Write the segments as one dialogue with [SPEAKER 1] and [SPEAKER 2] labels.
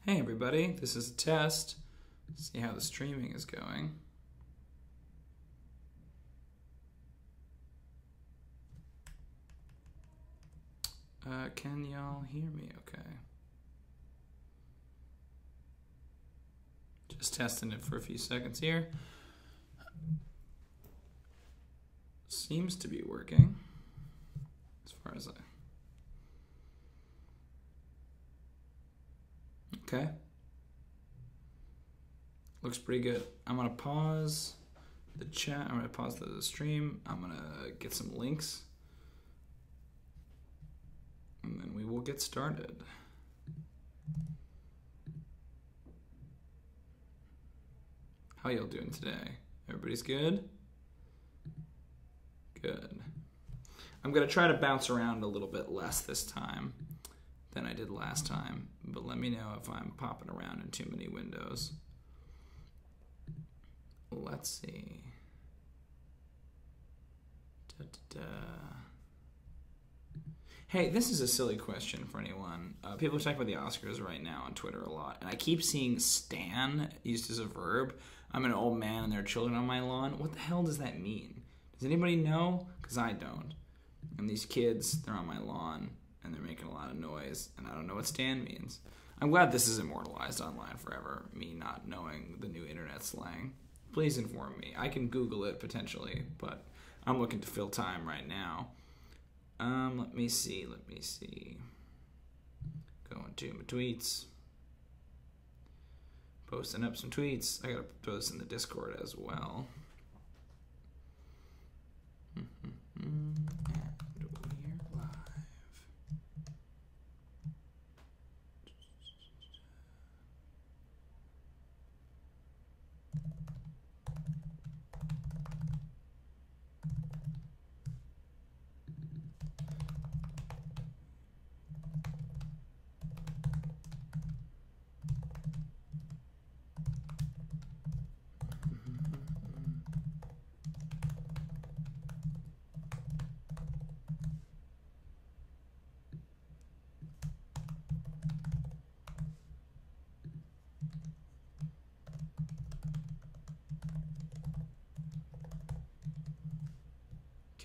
[SPEAKER 1] Hey everybody, this is a test. See how the streaming is going. Can y'all hear me okay? Just testing it for a few seconds here. Seems to be working as far as Okay. Looks pretty good. I'm gonna pause the chat. I'm gonna pause the stream. I'm gonna get some links. And then we will get started. How y'all doing today? Everybody's good? Good. I'm gonna try to bounce around a little bit less this time than I did last time, but let me know if I'm popping around in too many windows. Let's see. Hey, this is a silly question for anyone. People are talking about the Oscars right now on Twitter a lot, and I keep seeing stan used as a verb. I'm an old man and there are children on my lawn. What the hell does that mean? Does anybody know? Because I don't. And these kids, they're on my lawn, and they're making a lot of noise, and I don't know what stan means. I'm glad this is immortalized online forever, me not knowing the new internet slang. Please inform me. I can Google it potentially, but I'm looking to fill time right now. Let me see. Going to my tweets. Posting up some tweets. I gotta put this in the Discord as well. And we're live.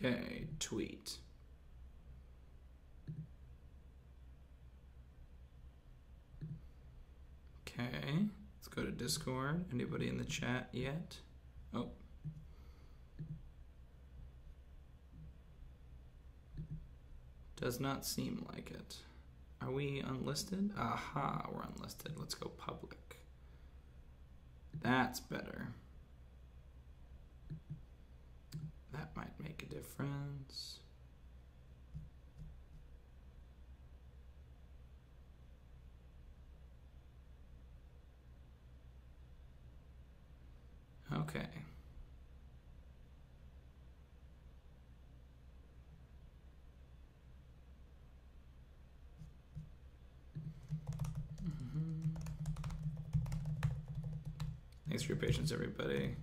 [SPEAKER 1] Okay, tweet. Okay, let's go to Discord. Anybody in the chat yet? Oh. Does not seem like it. Are we unlisted? Aha, we're unlisted. Let's go public. That's better. That might make a difference. Okay. Thanks for your patience, everybody.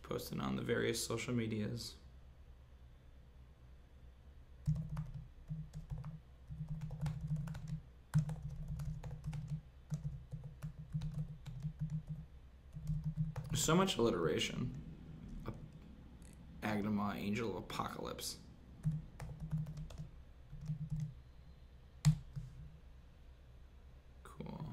[SPEAKER 1] Posting on the various social medias. There's so much alliteration. Agnoment, Angel of Apocalypse. Cool.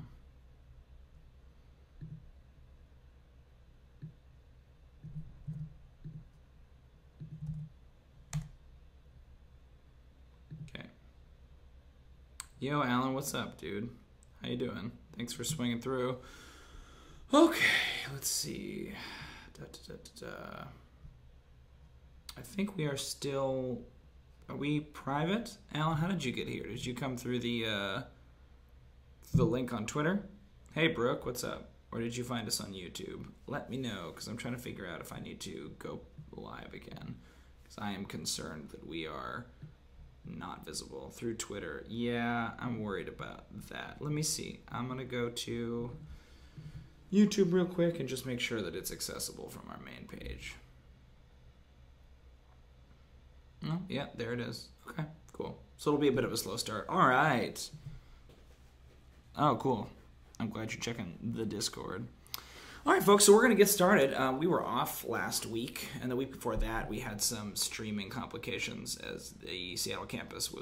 [SPEAKER 1] Yo, Alan, what's up, dude? How you doing? Thanks for swinging through. Okay, let's see. I think we are still... Are we private? Alan, how did you get here? Did you come through the link on Twitter? Hey, Brooke, what's up? Or did you find us on YouTube? Let me know, because I'm trying to figure out if I need to go live again. Because I am concerned that we are... not visible through Twitter. Yeah, I'm worried about that. Let me see. I'm gonna go to YouTube real quick and just make sure that it's accessible from our main page. Oh, yeah, there it is. Okay, Cool. So it'll be a bit of a slow start. All right. Oh, cool. I'm glad you're checking the Discord. All right, folks, so we're going to get started. We were off last week, and the week before that, we had some streaming complications as the UW campus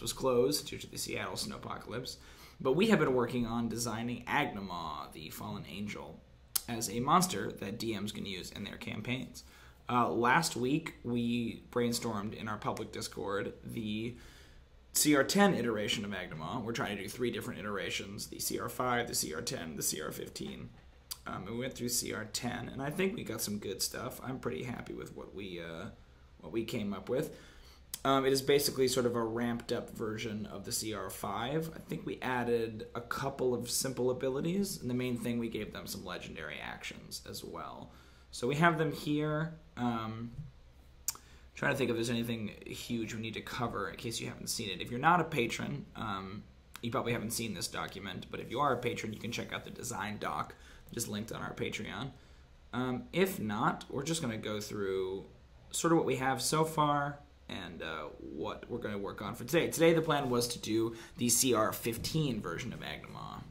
[SPEAKER 1] was closed due to the Seattle snowpocalypse. But we have been working on designing Agnoment, the fallen angel, as a monster that DMs can use in their campaigns. Last week, we brainstormed in our public Discord the CR10 iteration of Agnoment. We're trying to do 3 different iterations, the CR5, the CR10, the CR15. And we went through CR10, and I think we got some good stuff. I'm pretty happy with what we came up with. It is basically sort of a ramped-up version of the CR5. I think we added a couple of simple abilities, and the main thing, we gave them some legendary actions as well. So we have them here. Trying to think if there's anything huge we need to cover in case you haven't seen it. If you're not a patron, you probably haven't seen this document, but if you are a patron, you can check out the design doc, just linked on our Patreon. If not, we're just going to go through sort of what we have so far and what we're going to work on for today. Today, the plan was to do the CR15 version of Agnoment.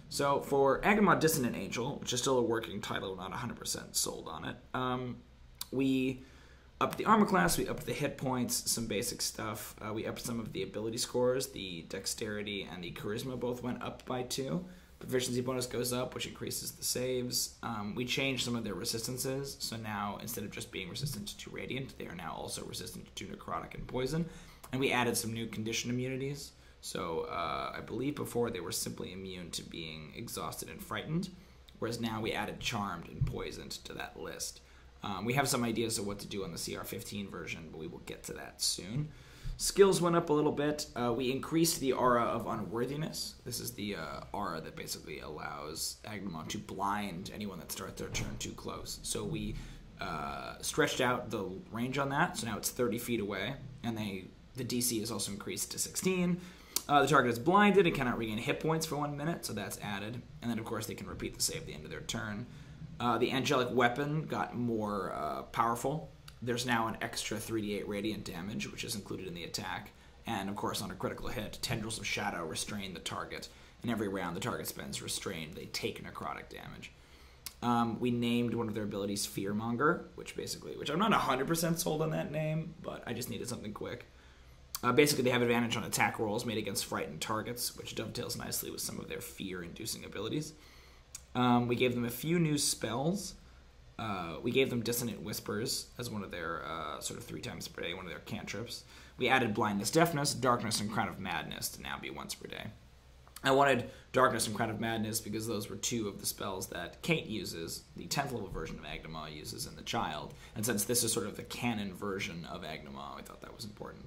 [SPEAKER 1] So for Agnoment Dissonant Angel, which is still a working title, we're not 100% sold on it, we upped the armor class, we upped the hit points, some basic stuff. We upped some of the ability scores. The dexterity and the charisma both went up by 2. Proficiency bonus goes up, which increases the saves. We changed some of their resistances, so now instead of just being resistant to radiant, they are now also resistant to necrotic and poison. And we added some new condition immunities. So I believe before they were simply immune to being exhausted and frightened, whereas now we added charmed and poisoned to that list. We have some ideas of what to do on the CR15 version, but we will get to that soon. Skills went up a little bit. We increased the aura of unworthiness. This is the aura that basically allows Agnoment to blind anyone that starts their turn too close. So we stretched out the range on that, so now it's 30 feet away, and the DC is also increased to 16. The target is blinded and cannot regain hit points for 1 minute, so that's added. And then, of course, they can repeat the save at the end of their turn. The angelic weapon got more powerful. There's now an extra 3d8 radiant damage, which is included in the attack. And, of course, on a critical hit, Tendrils of Shadow restrain the target. And every round the target spends restrained, they take necrotic damage. We named one of their abilities Fearmonger, which I'm not 100% sold on that name, but I just needed something quick. Basically, they have advantage on attack rolls made against frightened targets, which dovetails nicely with some of their fear-inducing abilities. We gave them a few new spells. We gave them Dissonant Whispers as one of their, sort of 3 times per day, one of their cantrips. We added Blindness, Deafness, Darkness, and Crown of Madness to now be once per day. I wanted Darkness and Crown of Madness because those were 2 of the spells that Kate uses, the 10th level version of Agnoment uses in the Child. And since this is sort of the canon version of Agnoment, I thought that was important.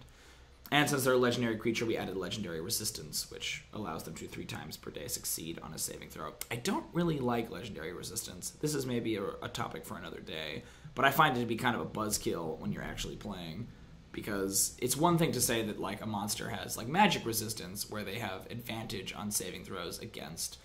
[SPEAKER 1] And since they're a legendary creature, we added Legendary Resistance, which allows them to 3 times per day succeed on a saving throw. I don't really like Legendary Resistance. This is maybe a topic for another day, but I find it to be kind of a buzzkill when you're actually playing, because it's one thing to say that like a monster has like magic resistance, where they have advantage on saving throws against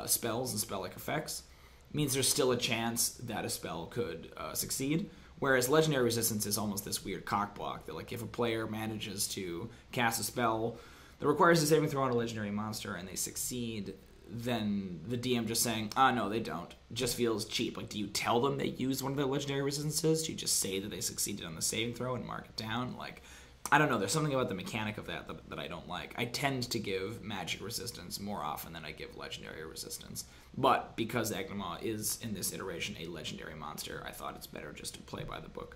[SPEAKER 1] spells and spell-like effects. It means there's still a chance that a spell could succeed. Whereas Legendary Resistance is almost this weird cockblock that, like, if a player manages to cast a spell that requires a saving throw on a legendary monster and they succeed, then the DM just saying, no, they don't, just feels cheap. Like, do you tell them they used one of their Legendary Resistances? Do you just say that they succeeded on the saving throw and mark it down? Like, I don't know. There's something about the mechanic of that I don't like. I tend to give magic resistance more often than I give legendary resistance. But because Agnoment is, in this iteration, a legendary monster, I thought it's better just to play by the book.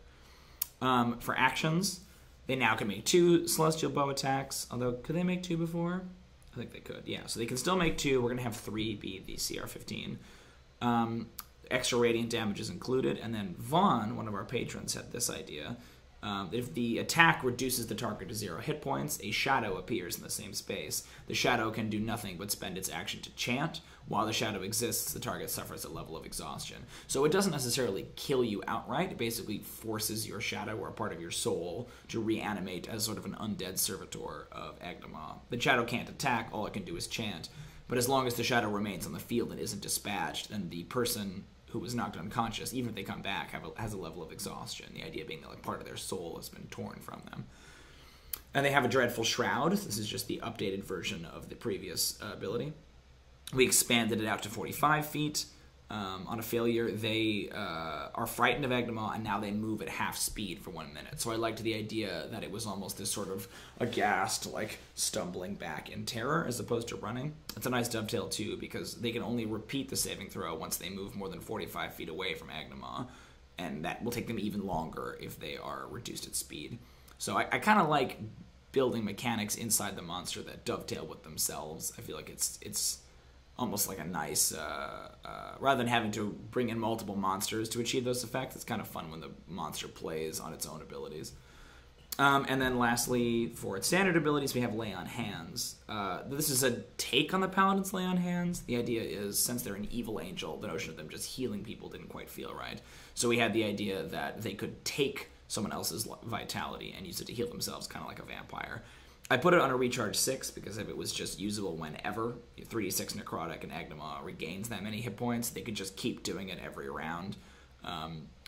[SPEAKER 1] For actions, they now can make 2 Celestial Bow attacks. Although, could they make 2 before? I think they could, yeah. So they can still make 2. We're going to have 3 be the CR15. Extra radiant damage is included. And then Vaughn, one of our patrons, had this idea. If the attack reduces the target to 0 hit points, a shadow appears in the same space. The shadow can do nothing but spend its action to chant. While the shadow exists, the target suffers a level of exhaustion. So it doesn't necessarily kill you outright. It basically forces your shadow or a part of your soul to reanimate as sort of an undead servitor of Agnoment. The shadow can't attack. All it can do is chant. But as long as the shadow remains on the field and isn't dispatched, then the person who was knocked unconscious, even if they come back, has a level of exhaustion. The idea being that like part of their soul has been torn from them. And they have a Dreadful Shroud. This is just the updated version of the previous ability. We expanded it out to 45 feet. On a failure, they are frightened of Agnoment, and now they move at half speed for 1 minute. So I liked the idea that it was almost this sort of aghast, like stumbling back in terror as opposed to running. It's a nice dovetail, too, because they can only repeat the saving throw once they move more than 45 feet away from Agnoment, and that will take them even longer if they are reduced at speed. So I kind of like building mechanics inside the monster that dovetail with themselves. I feel like it's almost like a nice, rather than having to bring in multiple monsters to achieve those effects, it's kind of fun when the monster plays on its own abilities. And then lastly, for its standard abilities, we have Lay on Hands. This is a take on the Paladin's Lay on Hands. The idea is, since they're an evil angel, the notion of them just healing people didn't quite feel right. So we had the idea that they could take someone else's vitality and use it to heal themselves, kind of like a vampire. I put it on a recharge 6 because if it was just usable whenever, 3d6 necrotic and Agnoment regains that many hit points, they could just keep doing it every round.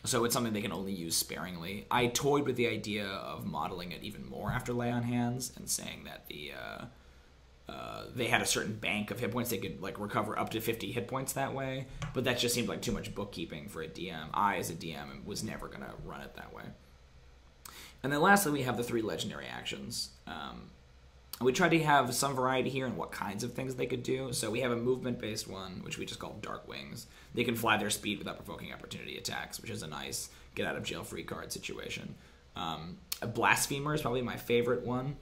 [SPEAKER 1] So it's something they can only use sparingly. I toyed with the idea of modeling it even more after Lay on Hands and saying that they had a certain bank of hit points. They could like recover up to 50 hit points that way, but that just seemed like too much bookkeeping for a DM. I, as a DM, was never going to run it that way. And then lastly, we have the 3 legendary actions. We tried to have some variety here in what kinds of things they could do. So we have a movement-based one, which we just call Dark Wings. They can fly their speed without provoking opportunity attacks, which is a nice get-out-of-jail-free card situation. A Blasphemer is probably my favorite one.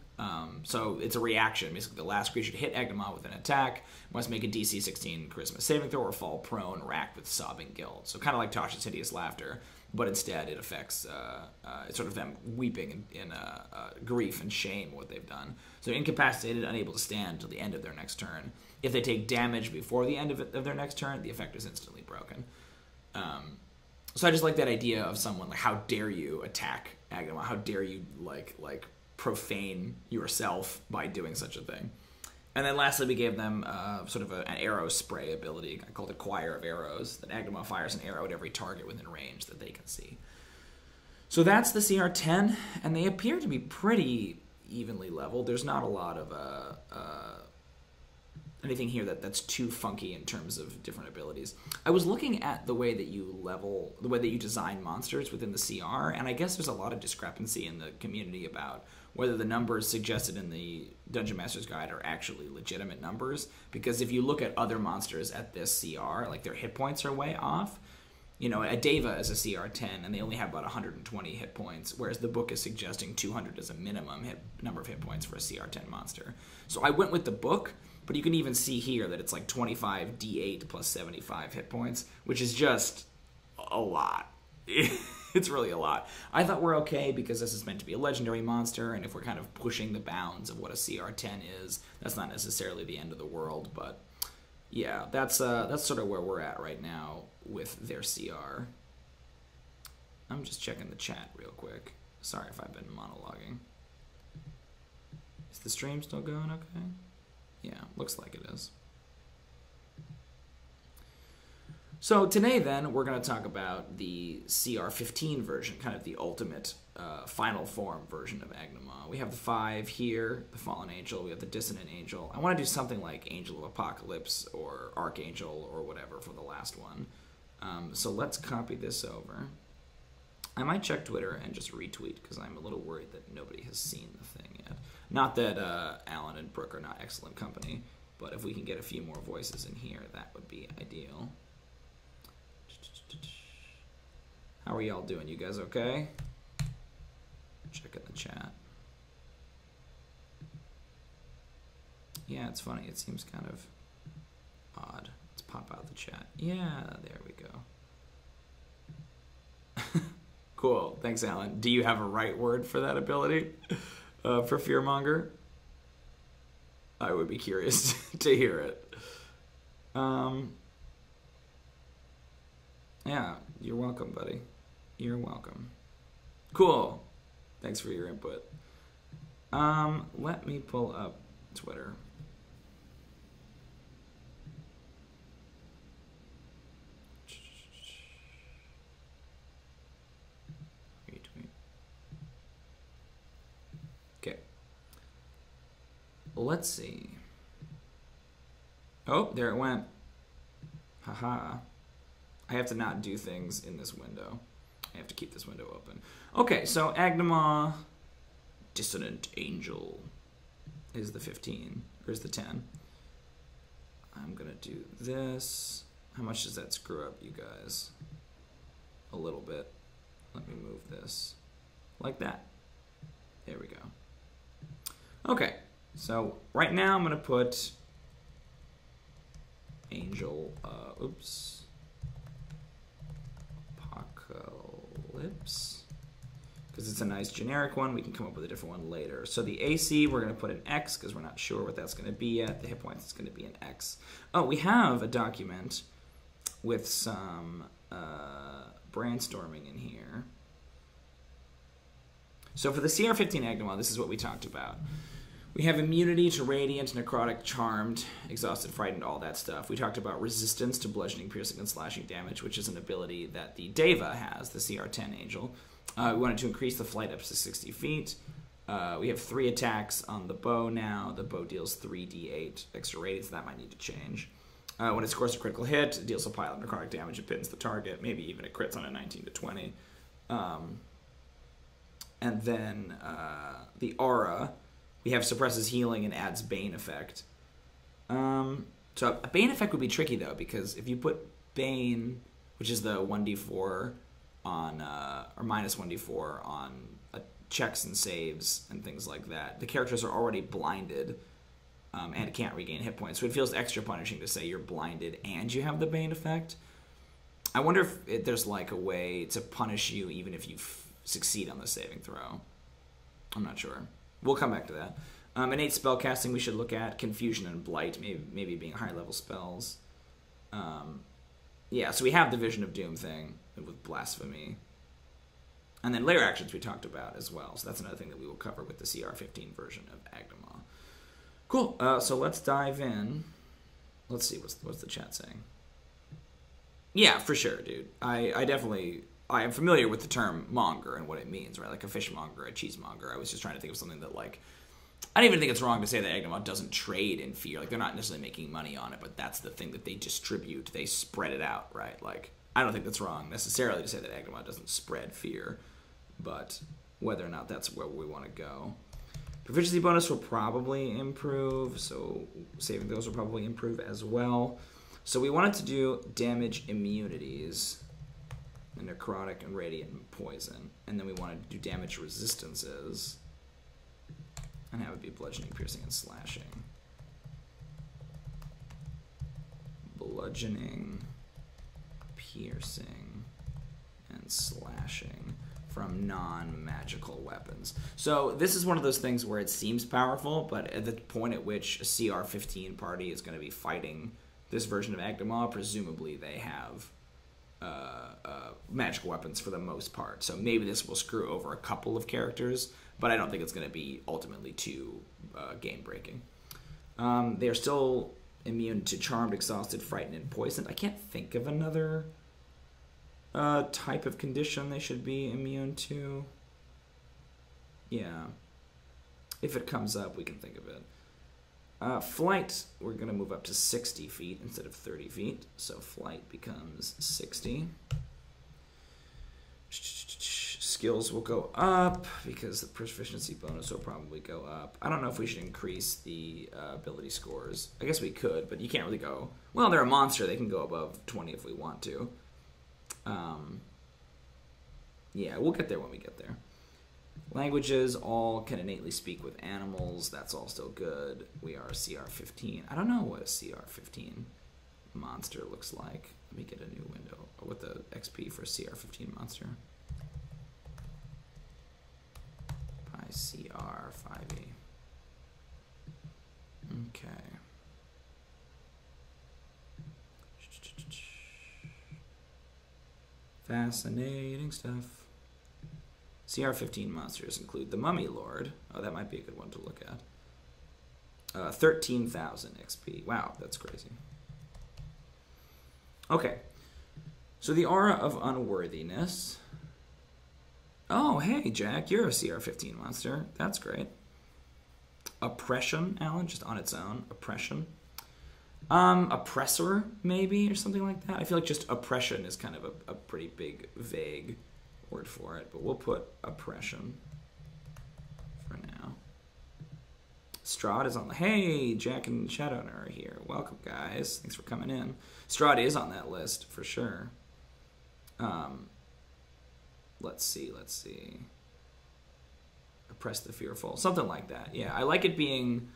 [SPEAKER 1] So it's a reaction. Basically, the last creature to hit Agnoment with an attack must make a DC 16 Charisma saving throw or fall prone, racked with sobbing guilt. So kind of like Tasha's Hideous Laughter, but instead it affects it's sort of them weeping in grief and shame what they've done. So incapacitated, unable to stand until the end of their next turn. If they take damage before the end of their next turn, the effect is instantly broken. So I just like that idea of someone like, how dare you attack Agnoment? How dare you like profane yourself by doing such a thing? And then lastly, we gave them sort of an arrow spray ability. I called it Choir of Arrows, that Agnoment fires an arrow at every target within range that they can see. So that's the CR10, and they appear to be pretty evenly leveled. There's not a lot of anything here that's too funky in terms of different abilities. I was looking at the way that you design monsters within the CR, and I guess there's a lot of discrepancy in the community about whether the numbers suggested in the Dungeon Master's Guide are actually legitimate numbers. Because if you look at other monsters at this CR, like their hit points are way off. You know, a Deva is a CR10, and they only have about 120 hit points, whereas the book is suggesting 200 as a minimum number of hit points for a CR10 monster. So I went with the book, but you can even see here that it's like 25 D8 plus 75 hit points, which is just a lot. It's really a lot. I thought we're okay because this is meant to be a legendary monster, and if we're kind of pushing the bounds of what a CR10 is, that's not necessarily the end of the world, but yeah, that's sort of where we're at right now with their CR. I'm just checking the chat real quick. Sorry if I've been monologuing. Is the stream still going okay? Yeah, looks like it is. So today, then, we're going to talk about the CR15 version, kind of the ultimate final form version of Agnoment. We have the 5 here, the Fallen Angel. We have the Dissonant Angel. I want to do something like Angel of Apocalypse or Archangel or whatever for the last one. So let's copy this over. I might check Twitter and just retweet because I'm a little worried that nobody has seen the thing yet. Not that Alan and Brooke are not excellent company, but if we can get a few more voices in here, that would be ideal. How are y'all doing? You guys okay? Check in the chat. Yeah, it's funny. It seems kind of odd. Let's pop out the chat. Yeah, there we go. Cool. Thanks, Alan. Do you have a right word for that ability? For Fearmonger? I would be curious to hear it. Yeah, you're welcome, buddy. You're welcome. Cool. Thanks for your input. Let me pull up Twitter. Retweet. Okay. let's see. Oh, there it went. Haha. I have to not do things in this window. I have to keep this window open. Okay, so Agnoment Dissonant Angel is the 15, or is the 10. I'm gonna do this. How much does that screw up, you guys? A little bit. Let me move this like that. There we go. Okay, so right now I'm gonna put Angel, oops, Apocalypse, because it's a nice generic one. We can come up with a different one later. So the AC, we're going to put an X because we're not sure what that's going to be yet. The hit points is going to be an X. Oh, we have a document with some brainstorming in here. So for the CR15 Agnoment, this is what we talked about. We have immunity to radiant, necrotic, charmed, exhausted, frightened, all that stuff. We talked about resistance to bludgeoning, piercing, and slashing damage, which is an ability that the Deva has, the CR10 Angel. We wanted to increase the flight up to 60 feet. We have 3 attacks on the bow now. The bow deals 3d8 extra radius, so that might need to change. When it scores a critical hit, it deals a pile of necrotic damage, it pins the target, maybe even it crits on a 19 to 20. And then the aura, we have suppresses healing and adds Bane effect. So a Bane effect would be tricky, though, because if you put Bane, which is the 1d4 on, or minus 1d4 on checks and saves and things like that, the characters are already blinded and it can't regain hit points. So it feels extra punishing to say you're blinded and you have the Bane effect. I wonder if there's like a way to punish you even if you succeed on the saving throw. I'm not sure. We'll come back to that. Innate spellcasting we should look at. Confusion and Blight, maybe being high-level spells. Yeah, so we have the Vision of Doom thing with Blasphemy. And then layer actions we talked about as well. So that's another thing that we will cover with the CR15 version of Agnoment. Cool. So let's dive in. Let's see, what's the chat saying? Yeah, for sure, dude. I am familiar with the term monger and what it means, right? Like a fishmonger, a cheesemonger. I was just trying to think of something that, like, I don't even think it's wrong to say that Agnoment doesn't trade in fear. Like, they're not necessarily making money on it, but that's the thing that they distribute. They spread it out, right? Like, I don't think that's wrong necessarily to say that Agnoment doesn't spread fear, but whether or not that's where we want to go. Proficiency bonus will probably improve, so saving those will probably improve as well. So we wanted to do damage immunities, and necrotic and radiant and poison, and then we wanted to do damage resistances, and have it be bludgeoning, piercing, and slashing. Bludgeoning, piercing, and slashing from non-magical weapons. So this is one of those things where it seems powerful, but at the point at which a CR15 party is going to be fighting this version of Agnoment, presumably they have magical weapons for the most part. So maybe this will screw over a couple of characters, but I don't think it's going to be ultimately too game-breaking. They are still immune to Charmed, Exhausted, Frightened, and Poisoned. I can't think of another type of condition they should be immune to. Yeah. If it comes up, we can think of it. Flight, we're going to move up to 60 feet instead of 30 feet. So flight becomes 60. Skills will go up because the proficiency bonus will probably go up. I don't know if we should increase the ability scores. I guess we could, but you can't really go... Well, they're a monster. They can go above 20 if we want to. Yeah, we'll get there when we get there. Languages, all can innately speak with animals. That's all still good. We are a CR15. I don't know what a CR15 monster looks like. Let me get a new window with the XP for a CR15 monster. By CR5e. Okay. Fascinating stuff. CR15 monsters include the Mummy Lord. Oh, that might be a good one to look at. 13,000 XP. Wow, that's crazy. Okay. So the Aura of Unworthiness. Oh, hey, Jack, you're a CR15 monster. That's great. oppression, Alan, just on its own. Oppression. Oppressor, maybe, or something like that. I feel like just oppression is kind of a pretty big, vague word for it, but we'll put oppression for now. Strahd is on the... Hey, Jack and Shadowner are here. Welcome, guys. Thanks for coming in. Strahd is on that list, for sure. Let's see. Oppress the Fearful. Something like that. Yeah, I like it being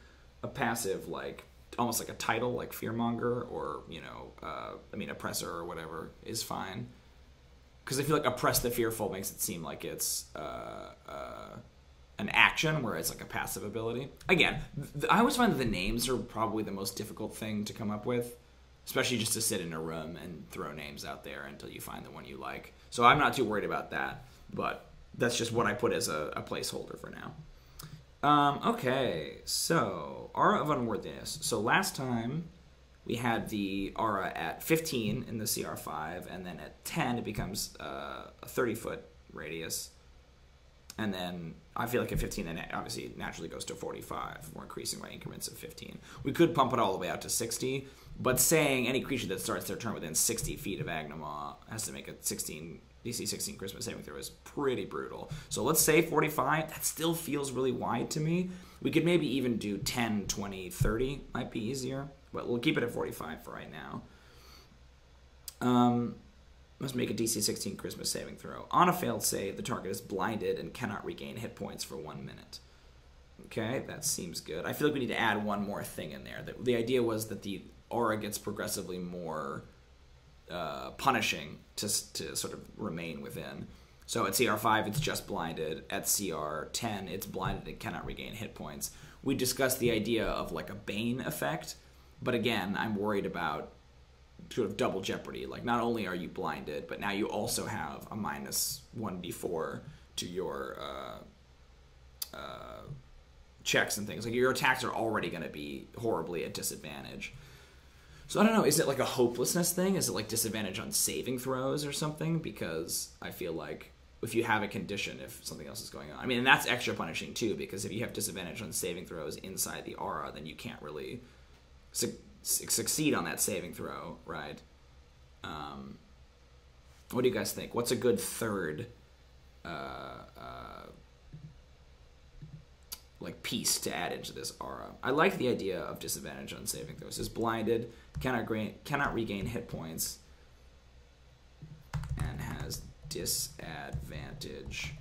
[SPEAKER 1] a passive, like, almost like a title, like Fearmonger, or, you know, Oppressor or whatever is fine. Because I feel like Oppress the Fearful makes it seem like it's an action, where it's like a passive ability. Again, I always find that the names are probably the most difficult thing to come up with, especially just to sit in a room and throw names out there until you find the one you like. So I'm not too worried about that, but that's just what I put as a placeholder for now. Okay, so Aura of Unworthiness. So last time we had the aura at 15 in the CR5, and then at 10 it becomes a 30-foot radius. And then I feel like at 15 it obviously naturally goes to 45. We're increasing by increments of 15. We could pump it all the way out to 60, but saying any creature that starts their turn within 60 feet of Agnoment has to make a DC 16 Christmas saving throw is pretty brutal. So let's say 45. That still feels really wide to me. We could maybe even do 10, 20, 30. Might be easier, but we'll keep it at 45 for right now. Must make a DC 16 Christmas saving throw. On a failed save, the target is blinded and cannot regain hit points for 1 minute. Okay, that seems good. I feel like we need to add one more thing in there. The idea was that the aura gets progressively more punishing to sort of remain within. So at CR5, it's just blinded. At CR10, it's blinded and cannot regain hit points. We discussed the idea of like a Bane effect, but again, I'm worried about sort of double jeopardy. Like, not only are you blinded, but now you also have a minus 1d4 to your checks and things. Like, your attacks are already going to be horribly at disadvantage. So I don't know, is it like a hopelessness thing? Is it like disadvantage on saving throws or something? Because I feel like if you have a condition, if something else is going on. I mean, and that's extra punishing too, because if you have disadvantage on saving throws inside the aura, then you can't really succeed on that saving throw, right? What do you guys think? What's a good third like piece to add into this aura? I like the idea of disadvantage on saving throws. It's blinded, cannot regain hit points, and has disadvantage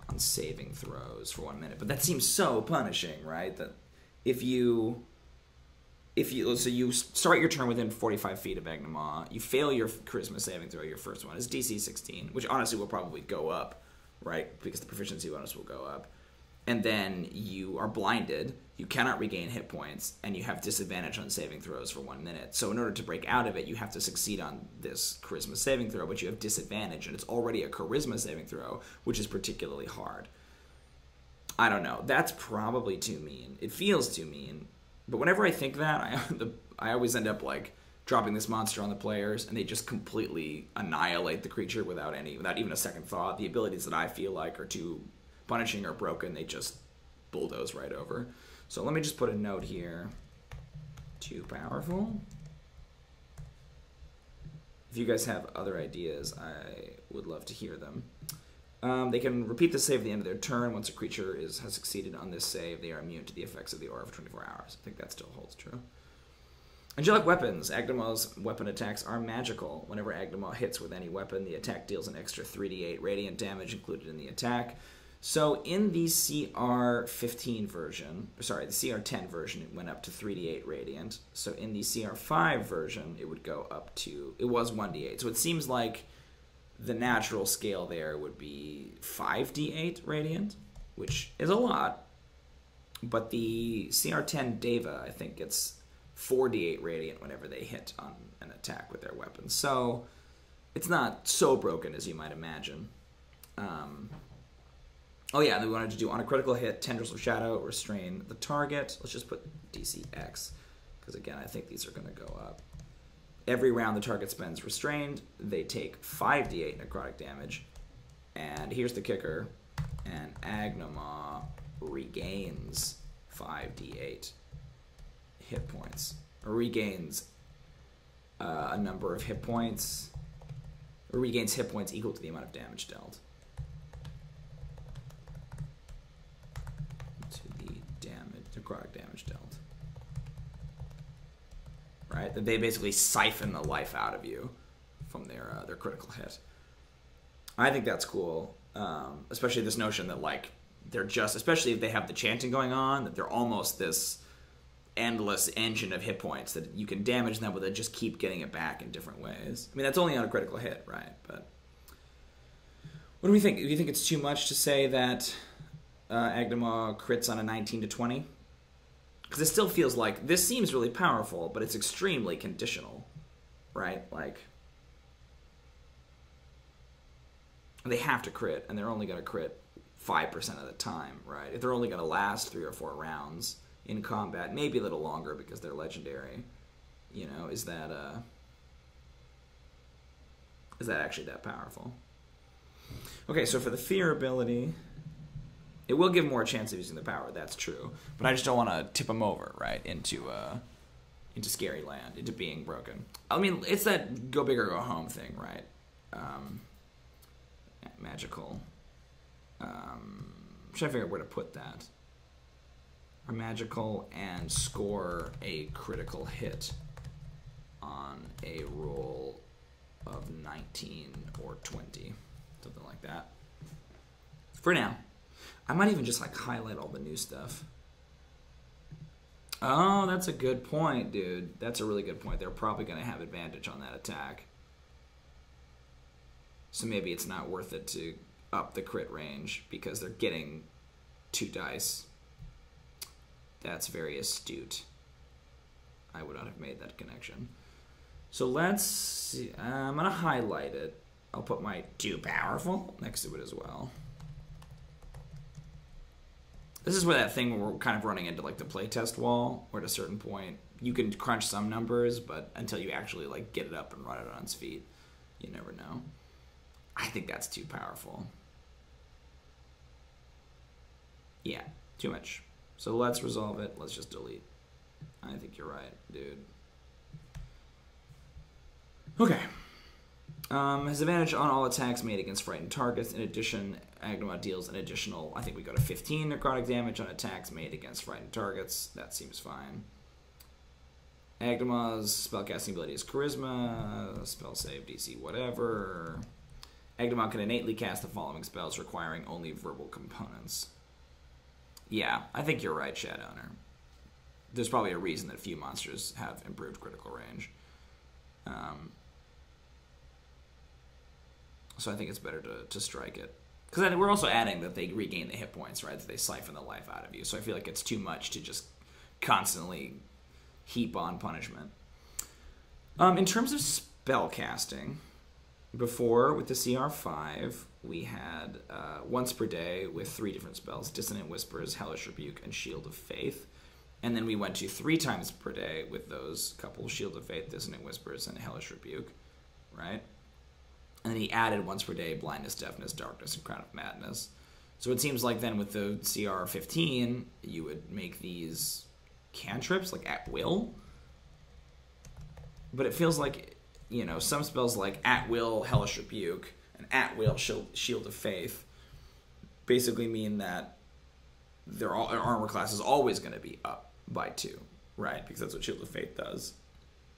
[SPEAKER 1] on saving throws for 1 minute. But that seems so punishing, right? That if you start your turn within 45 feet of Agnoment, you fail your charisma saving throw, your first one is DC 16, which honestly will probably go up, right? Because the proficiency bonus will go up. And then you are blinded, you cannot regain hit points, and you have disadvantage on saving throws for 1 minute. So in order to break out of it, you have to succeed on this charisma saving throw, but you have disadvantage, and it's already a charisma saving throw, which is particularly hard. I don't know. That's probably too mean. It feels too mean. But whenever I think that, I always end up like dropping this monster on the players, and they just completely annihilate the creature without even a second thought. The abilities that I feel like are too punishing or broken, they just bulldoze right over. So let me just put a note here. Too powerful. If you guys have other ideas, I would love to hear them. They can repeat the save at the end of their turn. Once a creature has succeeded on this save, they are immune to the effects of the aura for 24 hours. I think that still holds true. Angelic weapons. Agnoment's weapon attacks are magical. Whenever Agnoment hits with any weapon, the attack deals an extra 3d8 radiant damage included in the attack. So in the CR15 version, sorry, the CR10 version, it went up to 3d8 radiant. So in the CR5 version, it would go up to, it was 1d8. So it seems like the natural scale there would be 5d8 radiant, which is a lot. But the CR10 Deva, I think it's 4d8 radiant whenever they hit on an attack with their weapon. So it's not so broken as you might imagine. Oh yeah, and then we wanted to do on a critical hit, Tendrils of Shadow, restrain the target. Let's just put DC X, because again, I think these are going to go up. Every round the target spends restrained, they take 5d8 necrotic damage. And here's the kicker, and Agnoment regains 5d8 hit points, or regains a number of hit points, or regains hit points equal to the amount of damage dealt. To the necrotic damage dealt. Right? That they basically siphon the life out of you from their critical hit. I think that's cool, especially this notion that like they're just, especially if they have the chanting going on, that they're almost this endless engine of hit points that you can damage them, but they just keep getting it back in different ways. I mean, that's only on a critical hit, right? But what do we think? Do you think it's too much to say that Agnoment crits on a 19 to 20? Because it still feels like this seems really powerful, but it's extremely conditional, right? Like they have to crit, and they're only going to crit 5% of the time, right? If they're only going to last 3 or 4 rounds in combat, maybe a little longer because they're legendary, you know, is that actually that powerful? Okay, so for the fear ability, it will give more chance of using the power, that's true, but I just don't want to tip them over, right, into scary land, into being broken. I mean, it's that go big or go home thing, right? Magical. I'm trying to figure out where to put that. Are magical and score a critical hit on a roll of 19 or 20. Something like that. For now. I might even just like highlight all the new stuff. Oh, that's a good point, dude. That's a really good point. They're probably going to have advantage on that attack. So maybe it's not worth it to up the crit range because they're getting 2 dice. That's very astute. I would not have made that connection. So let's see. I'm going to highlight it. I'll put my too powerful next to it as well. This is where that thing where we're kind of running into like the playtest wall, where at a certain point you can crunch some numbers, but until you actually like get it up and run it on its feet, you never know. I think that's too powerful. Yeah, too much. So let's resolve it. Let's just delete. I think you're right, dude. Okay. Has advantage on all attacks made against frightened targets. In addition, Agnoment deals an additional, I think we go to 15 necrotic damage on attacks made against frightened targets. That seems fine. Agnoment's spellcasting ability is Charisma, spell save, DC, whatever. Agnoment can innately cast the following spells requiring only verbal components. Yeah, I think you're right, Shadowner. There's probably a reason that few monsters have improved critical range. So I think it's better to strike it. Because we're also adding that they regain the hit points, right? That they siphon the life out of you. So I feel like it's too much to just constantly heap on punishment. In terms of spell casting, before with the CR5, we had once per day with 3 different spells: Dissonant Whispers, Hellish Rebuke, and Shield of Faith. And then we went to 3 times per day with those couple: Shield of Faith, Dissonant Whispers, and Hellish Rebuke, right? And then he added once per day Blindness, Deafness, Darkness, and Crown of Madness. So it seems like then with the CR15, you would make these cantrips, like at will. But it feels like, you know, some spells like at will Hellish Rebuke and at will Shield of Faith basically mean that their armor class is always going to be up by 2, right? Because that's what Shield of Faith does.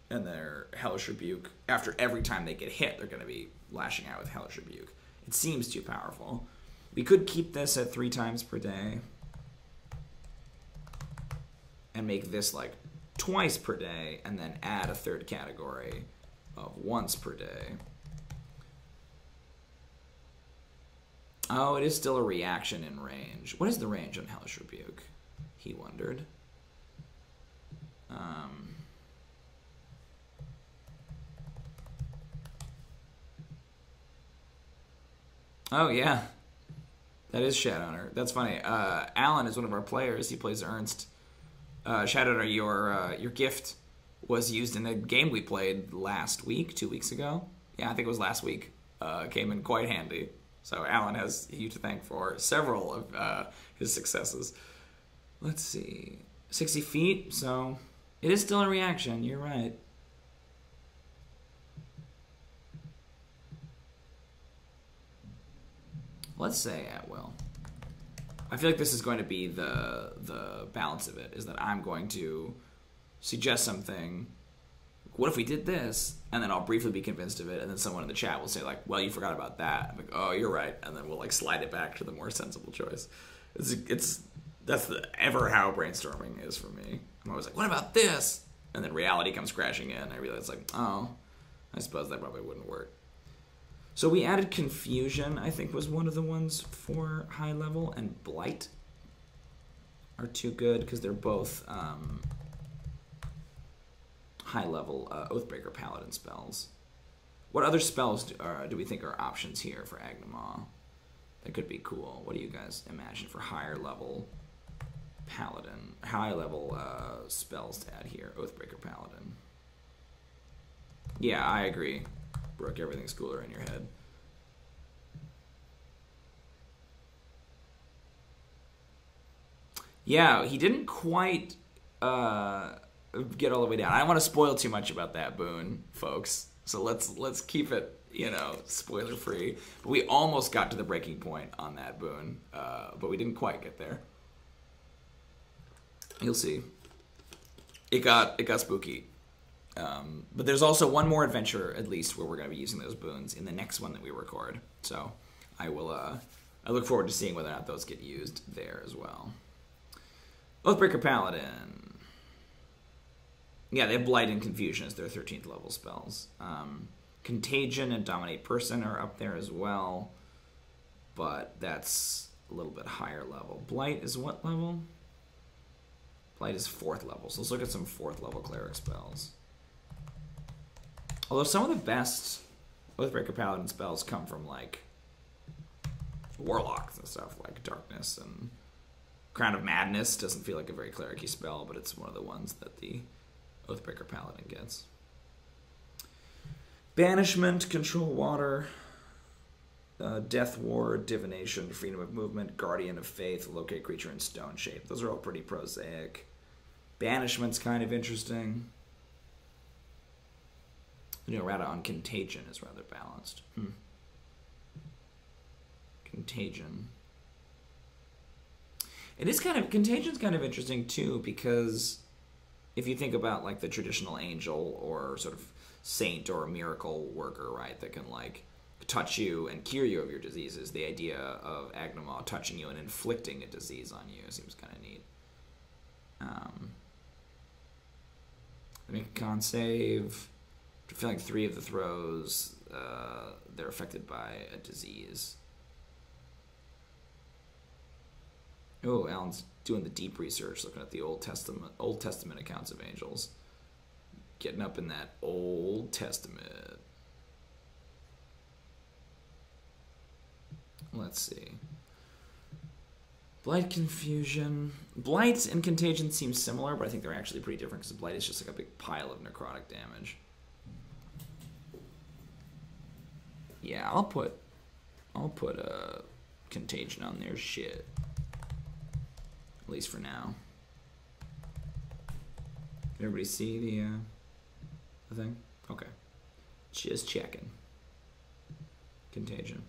[SPEAKER 1] And their Hellish Rebuke, after every time they get hit, they're going to be lashing out with Hellish Rebuke. It seems too powerful. We could keep this at 3 times per day and make this like twice per day and then add a 3rd category of once per day. Oh, it is still a reaction in range. What is the range on Hellish Rebuke? He wondered. Oh, yeah. That is Shadowrunner. That's funny. Alan is one of our players. He plays Ernst. Shadowrunner, your gift was used in a game we played last week, 2 weeks ago. Yeah, I think it was last week. Came in quite handy. So Alan has you to thank for several of his successes. Let's see. 60 feet, so it is still a reaction. You're right. Let's say at will. I feel like this is going to be the balance of it, is that I'm going to suggest something. What if we did this? And then I'll briefly be convinced of it, and then someone in the chat will say, like, well, you forgot about that. I'm like, oh, you're right. And then we'll, like, slide it back to the more sensible choice. That's ever how brainstorming is for me. I'm always like, what about this? And then reality comes crashing in, and I realize, like, oh, I suppose that probably wouldn't work. So we added Confusion, I think was one of the ones for high level, and Blight are too good because they're both high level Oathbreaker Paladin spells. What other spells do we think are options here for Agnoment? That could be cool. What do you guys imagine for higher level Paladin, high level spells to add here? Oathbreaker Paladin. Yeah, I agree. Brooke, everything's cooler in your head. Yeah, he didn't quite get all the way down. I don't want to spoil too much about that boon, folks. So let's keep it, you know, spoiler free. But we almost got to the breaking point on that boon, but we didn't quite get there. You'll see. It got spooky. But there's also one more adventure, at least, where we're going to be using those boons in the next one that we record. So I look forward to seeing whether or not those get used there as well. Oathbreaker Paladin. Yeah, they have Blight and Confusion as their 13th level spells. Contagion and Dominate Person are up there as well, but that's a little bit higher level. Blight is what level? Blight is 4th level, so let's look at some 4th level cleric spells. Although some of the best Oathbreaker Paladin spells come from, like, warlocks and stuff, like Darkness and Crown of Madness. Doesn't feel like a very cleric-y spell, but it's one of the ones that the Oathbreaker Paladin gets. Banishment, Control Water, Death Ward, Divination, Freedom of Movement, Guardian of Faith, Locate Creature in Stone Shape. Those are all pretty prosaic. Banishment's kind of interesting. You know, Rata on Contagion is rather balanced. Contagion. Contagion's kind of interesting too, because if you think about, like, the traditional angel or sort of saint or miracle worker, right, that can, like, touch you and cure you of your diseases, the idea of Agnoment touching you and inflicting a disease on you seems kind of neat. Make a con save. I feel like 3 of the throws, they're affected by a disease. Oh, Alan's doing the deep research, looking at the Old Testament accounts of angels. Getting up in that Old Testament. Let's see. Blight, Confusion. Blight and Contagion seem similar, but I think they're actually pretty different because Blight is just like a big pile of necrotic damage. Yeah, I'll put a Contagion on their shit. At least for now. Can everybody see the thing? Okay. Just checking. Contagion.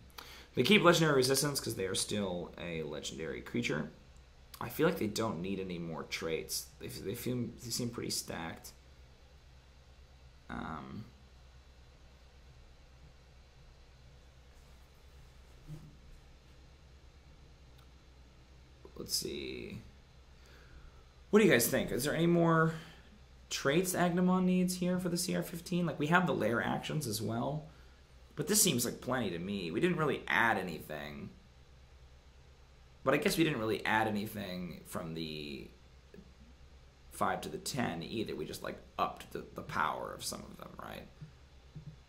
[SPEAKER 1] They keep legendary resistance because they are still a legendary creature. I feel like they don't need any more traits. They seem pretty stacked. Let's see. What do you guys think? Is there any more traits Agnoment needs here for the CR15? Like, we have the lair actions as well, but this seems like plenty to me. We didn't really add anything. But I guess we didn't really add anything from the 5 to the 10 either. We just, like, upped the power of some of them, right?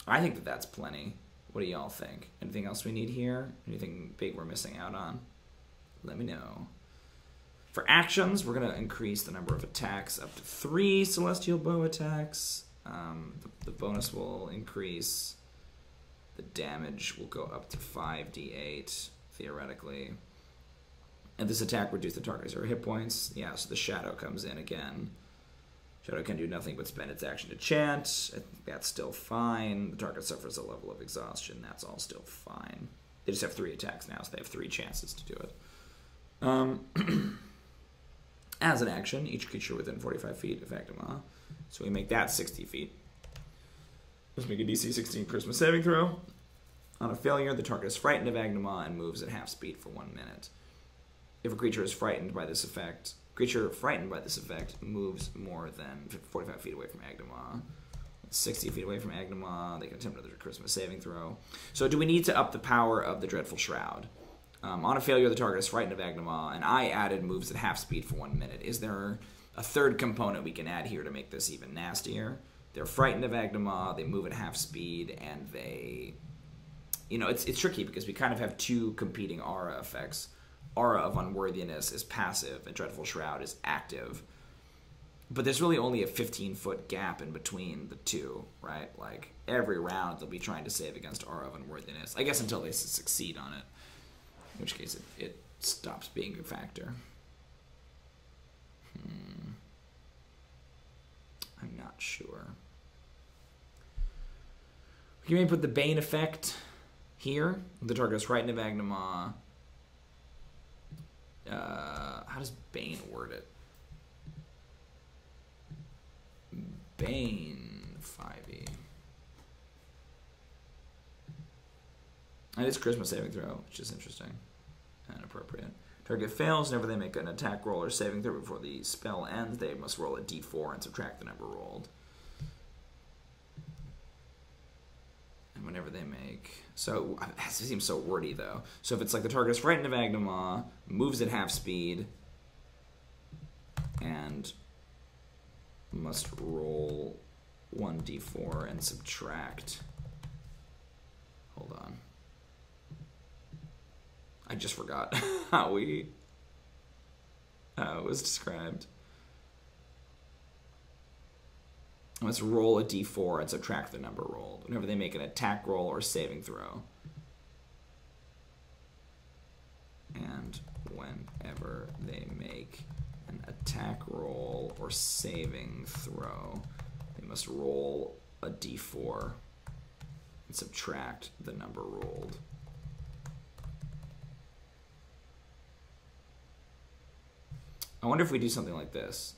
[SPEAKER 1] I think that that's plenty. What do y'all think? Anything else we need here? Anything big we're missing out on? Let me know. For actions, we're going to increase the number of attacks up to 3 Celestial Bow attacks. The bonus will increase. The damage will go up to 5d8, theoretically. And this attack reduces the target's 0 hit points. Yeah, so the Shadow comes in again. Shadow can do nothing but spend its action to chant. That's still fine. The target suffers a level of exhaustion. That's all still fine. They just have 3 attacks now, so they have 3 chances to do it. As an action, each creature within 45 feet of Agnoment. So we make that 60 feet. Let's make a DC 16 Charisma saving throw. On a failure, the target is frightened of Agnoment and moves at half speed for 1 minute. If a creature is frightened by this effect, moves more than 45 feet away from Agnoment. 60 feet away from Agnoment, they can attempt another Charisma saving throw. So do we need to up the power of the Dreadful Shroud? On a failure, the target is frightened of Agnoment, and I added moves at half speed for 1 minute. Is there a third component we can add here to make this even nastier? They're frightened of Agnoment, they move at half speed, and they... You know, it's tricky because we kind of have 2 competing aura effects. Aura of Unworthiness is passive, and Dreadful Shroud is active. But there's really only a 15-foot gap in between the 2, right? Like, every round they'll be trying to save against Aura of Unworthiness. I guess until they succeed on it. In which case it stops being a factor. I'm not sure. We can maybe put the Bane effect here. The target is frightened of Agnoment. How does Bane word it? Bane 5e. And it's Charisma saving throw, which is interesting and appropriate. Target fails whenever they make an attack roll or saving throw before the spell ends. They must roll a d4 and subtract the number rolled. And whenever they make... So, it seems so wordy, though. So if it's like the target is frightened of Agnoment, moves at half speed, and must roll 1d4 and subtract... Hold on. I just forgot how it was described. Let's roll a d4 and subtract the number rolled whenever they make an attack roll or saving throw. And whenever they make an attack roll or saving throw, they must roll a d4 and subtract the number rolled. I wonder if we do something like this.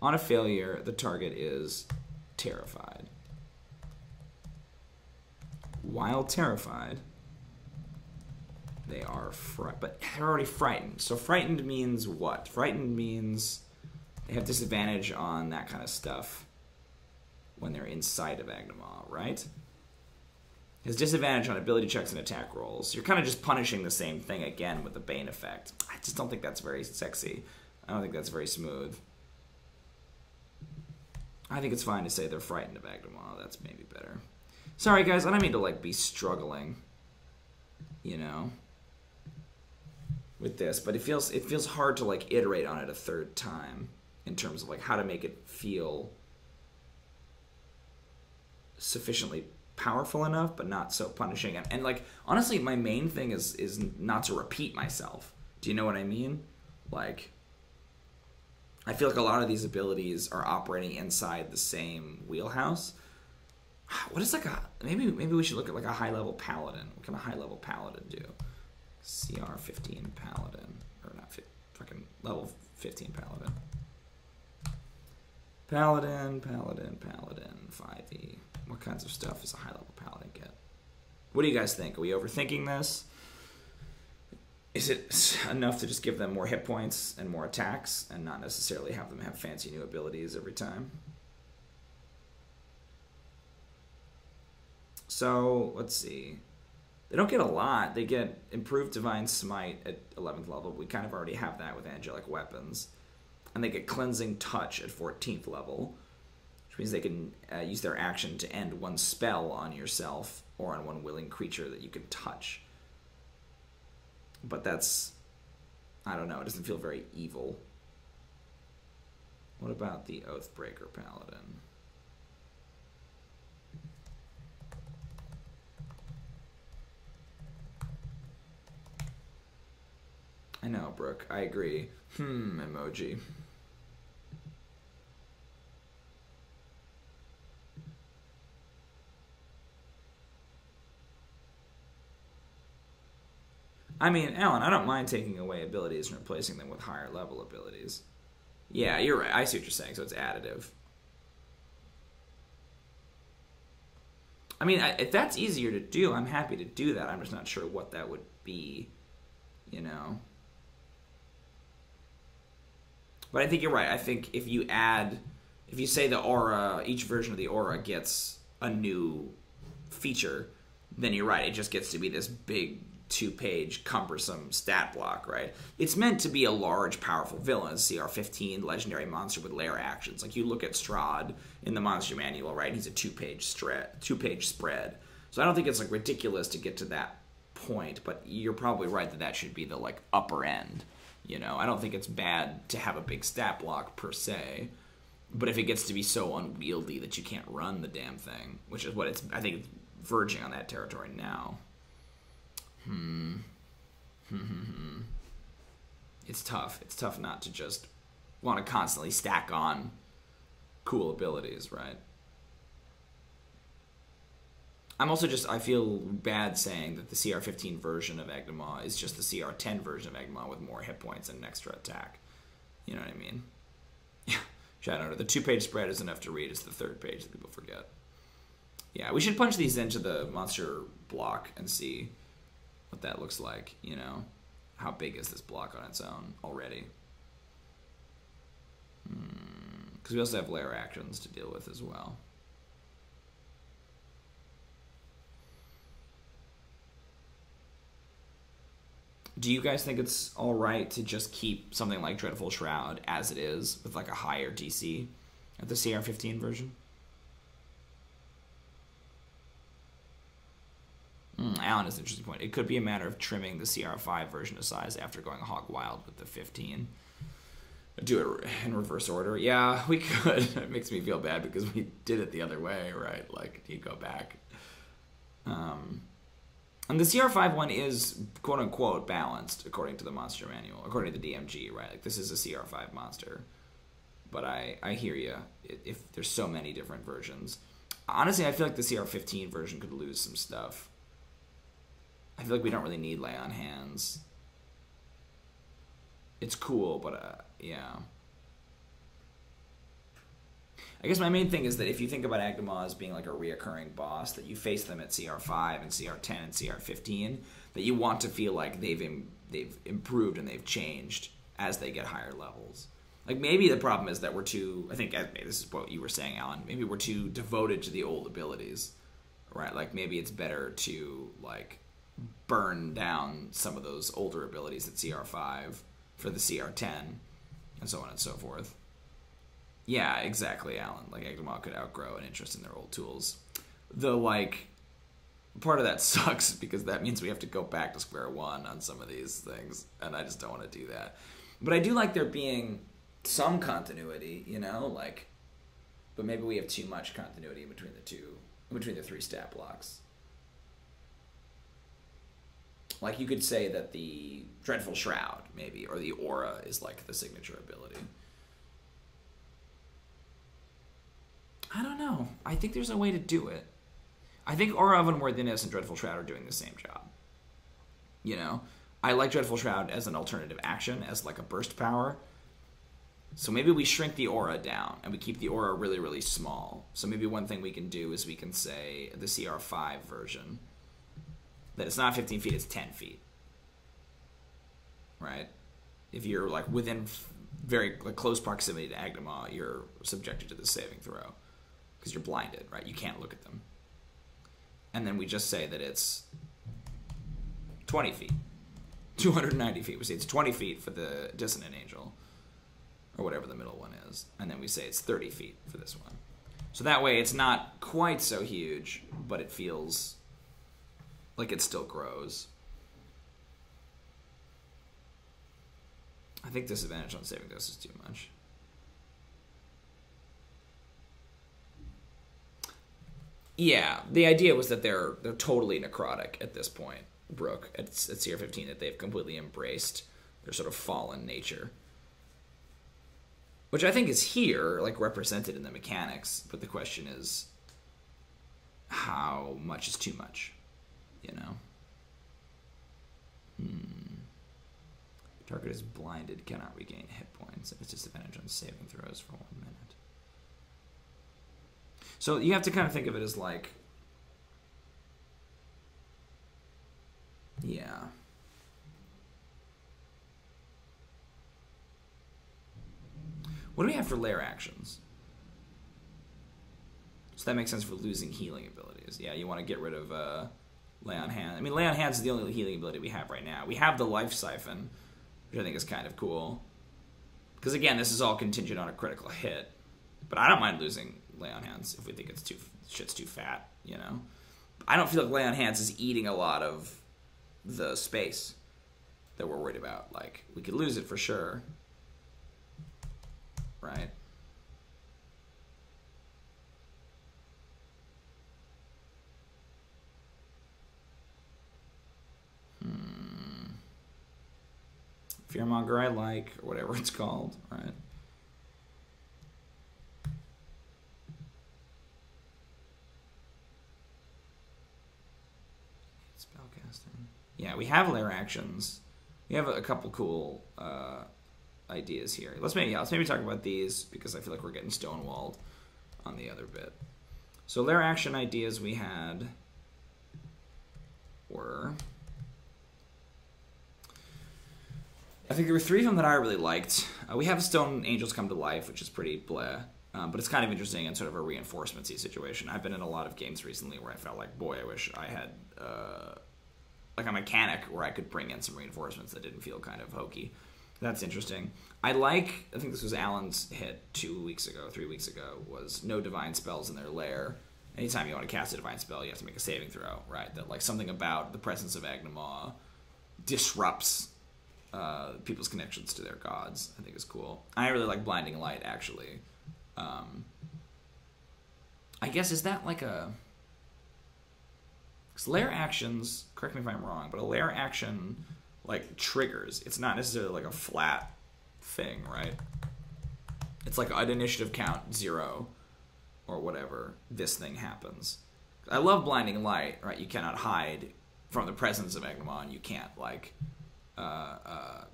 [SPEAKER 1] On a failure, the target is terrified. While terrified, they are but they're already frightened. So frightened means what? Frightened means they have disadvantage on that kind of stuff when they're inside of Agnoment, right? Has disadvantage on ability checks and attack rolls. You're kind of just punishing the same thing again with the Bane effect. I just don't think that's very sexy. I don't think that's very smooth. I think it's fine to say they're frightened of Agnoment. That's maybe better. Sorry, guys. I don't mean to, like, be struggling, you know, with this. But it feels hard to, like, iterate on it a third time in terms of, like, how to make it feel sufficiently powerful enough, but not so punishing. And like, honestly, my main thing is not to repeat myself. Do you know what I mean? Like, I feel like a lot of these abilities are operating inside the same wheelhouse. What is like a... Maybe we should look at like a high-level paladin. What can a high-level paladin do? CR 15 paladin. Or not, fucking level 15 paladin. Paladin, 5e. What kinds of stuff does a high-level paladin get? What do you guys think? Are we overthinking this? Is it enough to just give them more hit points and more attacks and not necessarily have them have fancy new abilities every time? So, let's see. They don't get a lot. They get improved Divine Smite at 11th level. We kind of already have that with Angelic Weapons. And they get Cleansing Touch at 14th level, which means they can use their action to end one spell on yourself or on one willing creature that you can touch. But that's, I don't know, it doesn't feel very evil. What about the Oathbreaker Paladin? I know, Brooke. I agree. Emoji. I mean, Alan, I don't mind taking away abilities and replacing them with higher level abilities. Yeah, you're right. I see what you're saying, so it's additive. I mean, if that's easier to do, I'm happy to do that. I'm just not sure what that would be, you know? But I think you're right. I think if you say the aura, each version of the aura gets a new feature, then you're right. It just gets to be this big 2-page cumbersome stat block, right? It's meant to be a large, powerful villain, CR15, legendary monster with lair actions. Like you look at Strahd in the monster manual, right? He's a 2-page spread. So I don't think it's like ridiculous to get to that point, but you're probably right that that should be the like upper end. You know, I don't think it's bad to have a big stat block per se, but if it gets to be so unwieldy that you can't run the damn thing, which is what I think it's verging on that territory now. It's tough. It's tough not to just want to constantly stack on cool abilities, right? I feel bad saying that the CR15 version of Agnoment is just the CR10 version of Agnoment with more hit points and an extra attack. You know what I mean? Yeah. Shadow, the 2-page spread is enough to read. It's the 3rd page that people forget. Yeah, we should punch these into the monster block and see what that looks like, you know? How big is this block on its own already? Because we also have lair actions to deal with as well. Do you guys think it's alright to just keep something like Dreadful Shroud as it is with like a higher DC at the CR15 version? Alan has an interesting point. It could be a matter of trimming the CR5 version to size after going hog wild with the 15. Do it in reverse order. Yeah, we could. It makes me feel bad because we did it the other way, right? Like, you go back. And the CR5 one is quote-unquote balanced according to the monster manual, according to the DMG, right? Like, this is a CR5 monster. But I hear you. If there's so many different versions. Honestly, I feel like the CR15 version could lose some stuff. I feel like we don't really need lay on hands. It's cool, but yeah. I guess my main thing is that if you think about Agnoment as being like a reoccurring boss, that you face them at CR5 and CR10 and CR15, that you want to feel like they've improved and they've changed as they get higher levels. Like maybe the problem is that we're too, I think this is what you were saying, Alan, maybe we're too devoted to the old abilities, right? Like maybe it's better to like burn down some of those older abilities at CR5 for the CR10 and so on and so forth. Yeah, exactly, Alan. Like Agnoment could outgrow an interest in their old tools. Though, like, part of that sucks because that means we have to go back to square one on some of these things, and I just don't want to do that. But I do like there being some continuity, you know, like, but maybe we have too much continuity in between the 3 stat blocks. Like, you could say that the Dreadful Shroud, maybe, or the Aura is like the signature ability. I don't know. I think there's a way to do it. I think Aura of Unworthiness and Dreadful Shroud are doing the same job. You know? I like Dreadful Shroud as an alternative action, as like a burst power. So maybe we shrink the Aura down, and we keep the Aura really, really small. So maybe one thing we can do is we can say the CR5 version, that it's not 15 feet, it's 10 feet. Right? If you're like within very like, close proximity to Agnoment, you're subjected to the saving throw. Because you're blinded, right? You can't look at them. And then we just say that it's 20 feet. 290 feet. We say it's 20 feet for the Dissonant Angel. Or whatever the middle one is. And then we say it's 30 feet for this one. So that way it's not quite so huge, but it feels like it still grows. I think disadvantage on saving throws is too much. Yeah, the idea was that they're totally necrotic at this point, Brooke, at CR15, that they've completely embraced their sort of fallen nature. Which I think is here, like, represented in the mechanics, but the question is, how much is too much, you know? Target is blinded, cannot regain hit points, and its disadvantage on saving throws for 1 minute. So you have to kind of think of it as like, yeah. What do we have for lair actions? So that makes sense for losing healing abilities. Yeah, you want to get rid of Lay on Hands. I mean, Lay on Hands is the only healing ability we have right now. We have the Life Siphon, which I think is kind of cool. Because again, this is all contingent on a critical hit. But I don't mind losing Lay on Hands if we think it's shit's too fat, you know? I don't feel like Lay on Hands is eating a lot of the space that we're worried about. Like, we could lose it for sure. Right? Fearmonger I like, or whatever it's called, right? Spellcasting. Yeah, we have lair actions. We have a couple cool ideas here. Let's maybe talk about these because I feel like we're getting stonewalled on the other bit. So lair action ideas we had were, I think there were 3 of them that I really liked. We have Stone Angels Come to Life, which is pretty bleh, but it's kind of interesting and sort of a reinforcement-y situation. I've been in a lot of games recently where I felt like, boy, I wish I had like a mechanic where I could bring in some reinforcements that didn't feel kind of hokey. That's interesting. I think this was Alan's hit 3 weeks ago, was no divine spells in their lair. Anytime you want to cast a divine spell, you have to make a saving throw, right? That, like, something about the presence of Agnoment disrupts people's connections to their gods, I think is cool. I really like Blinding Light, actually. I guess, is that like a... Because lair actions, correct me if I'm wrong, but a lair action, like, triggers. It's not necessarily like a flat thing, right? It's like at initiative count 0 or whatever, this thing happens. I love Blinding Light, right? You cannot hide from the presence of Agnoment. You can't, like,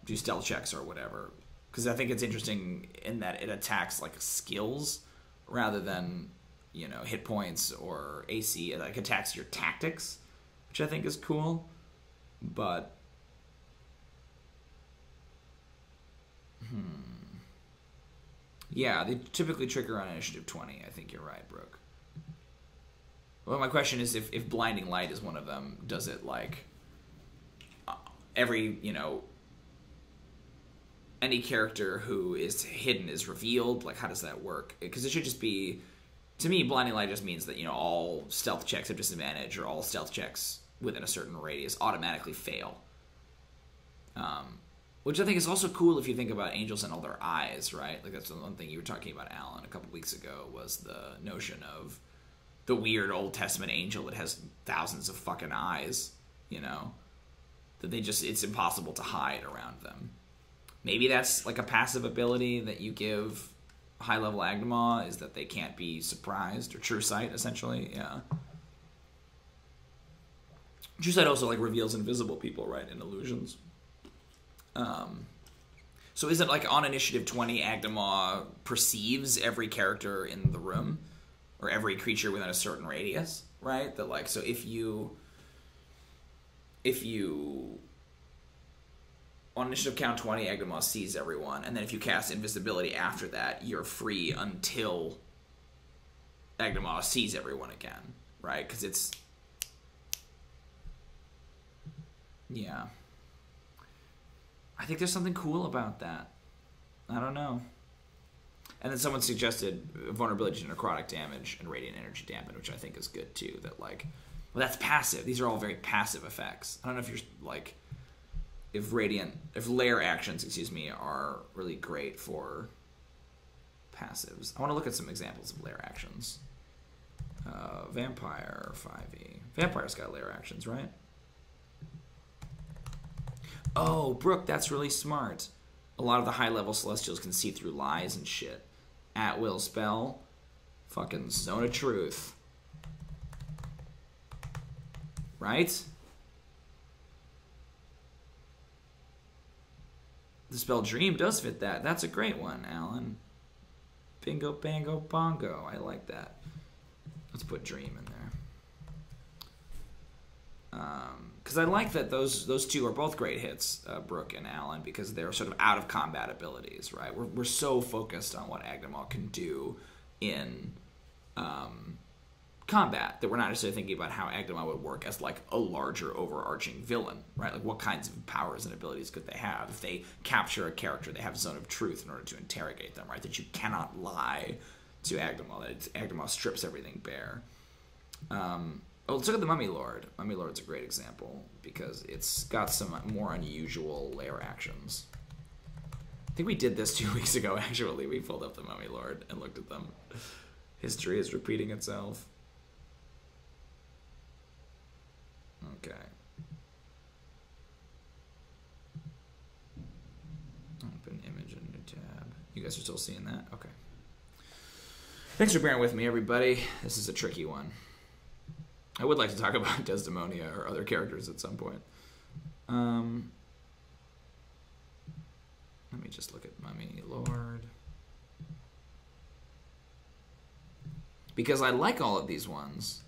[SPEAKER 1] do stealth checks or whatever. Because I think it's interesting in that it attacks, like, skills rather than, you know, hit points or AC. It, like, attacks your tactics, which I think is cool. But yeah, they typically trigger on initiative 20. I think you're right, Brooke. Well, my question is, if Blinding Light is one of them, does it, like, every, you know, any character who is hidden is revealed? Like, how does that work? Because it should just be, to me, Blinding Light just means that, you know, all stealth checks have disadvantage, or all stealth checks within a certain radius automatically fail. Which I think is also cool if you think about angels and all their eyes, right? Like, that's the one thing you were talking about, Alan, a couple weeks ago, was the notion of the weird Old Testament angel that has thousands of fucking eyes, you know? That they just, it's impossible to hide around them. Maybe that's like a passive ability that you give high-level Agnoment, is that they can't be surprised, or True Sight, essentially, yeah. True Sight also, like, reveals invisible people, right, in illusions. So is it like on initiative 20, Agnoment perceives every character in the room, or every creature within a certain radius, right? That, like, so if you on initiative count 20, Agnoment sees everyone, and then if you cast invisibility after that, you're free until Agnoment sees everyone again, right? Because it's, yeah. I think there's something cool about that. I don't know. And then someone suggested vulnerability to necrotic damage and radiant energy damage, which I think is good too. That, like, well, that's passive. These are all very passive effects. I don't know if you're, like, if lair actions, excuse me, are really great for passives. I want to look at some examples of lair actions. Vampire 5e. Vampire's got lair actions, right? Oh, Brooke, that's really smart. A lot of the high-level Celestials can see through lies and shit. At-will spell. Fucking Zone of Truth. Right? The spell Dream does fit that. That's a great one, Alan. Bingo, bango, bongo. I like that. Let's put Dream in there. Because I like that those two are both great hits, Brooke and Alan, because they're sort of out of combat abilities, right? We're so focused on what Agnoment can do in combat that we're not necessarily thinking about how Agnoment would work as like a larger overarching villain, right? Like what kinds of powers and abilities could they have? If they capture a character, they have Zone of Truth in order to interrogate them, right? That you cannot lie to Agnoment, that Agnoment strips everything bare. Oh, let's look at the Mummy Lord. Mummy Lord's a great example because it's got some more unusual lair actions. I think we did this 2 weeks ago, actually. We pulled up the Mummy Lord and looked at them. History is repeating itself. Okay. Open image in new tab. You guys are still seeing that? Okay. Thanks for bearing with me, everybody. This is a tricky one. I would like to talk about Desdemonia or other characters at some point. Let me just look at Mummy Lord. Because I like all of these ones.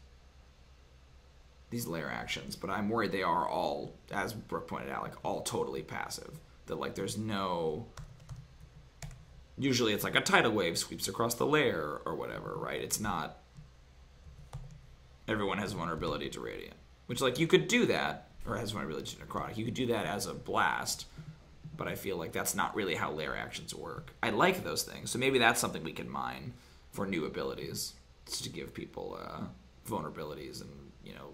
[SPEAKER 1] These lair actions, but I'm worried they are all, as Brooke pointed out, like all totally passive. That like there's no... Usually it's like a tidal wave sweeps across the lair or whatever, right? It's not... Everyone has vulnerability to Radiant. Which, like, you could do that, or has vulnerability to Necrotic. You could do that as a blast, but I feel like that's not really how lair actions work. I like those things, so maybe that's something we can mine for new abilities. It's to give people vulnerabilities and, you know,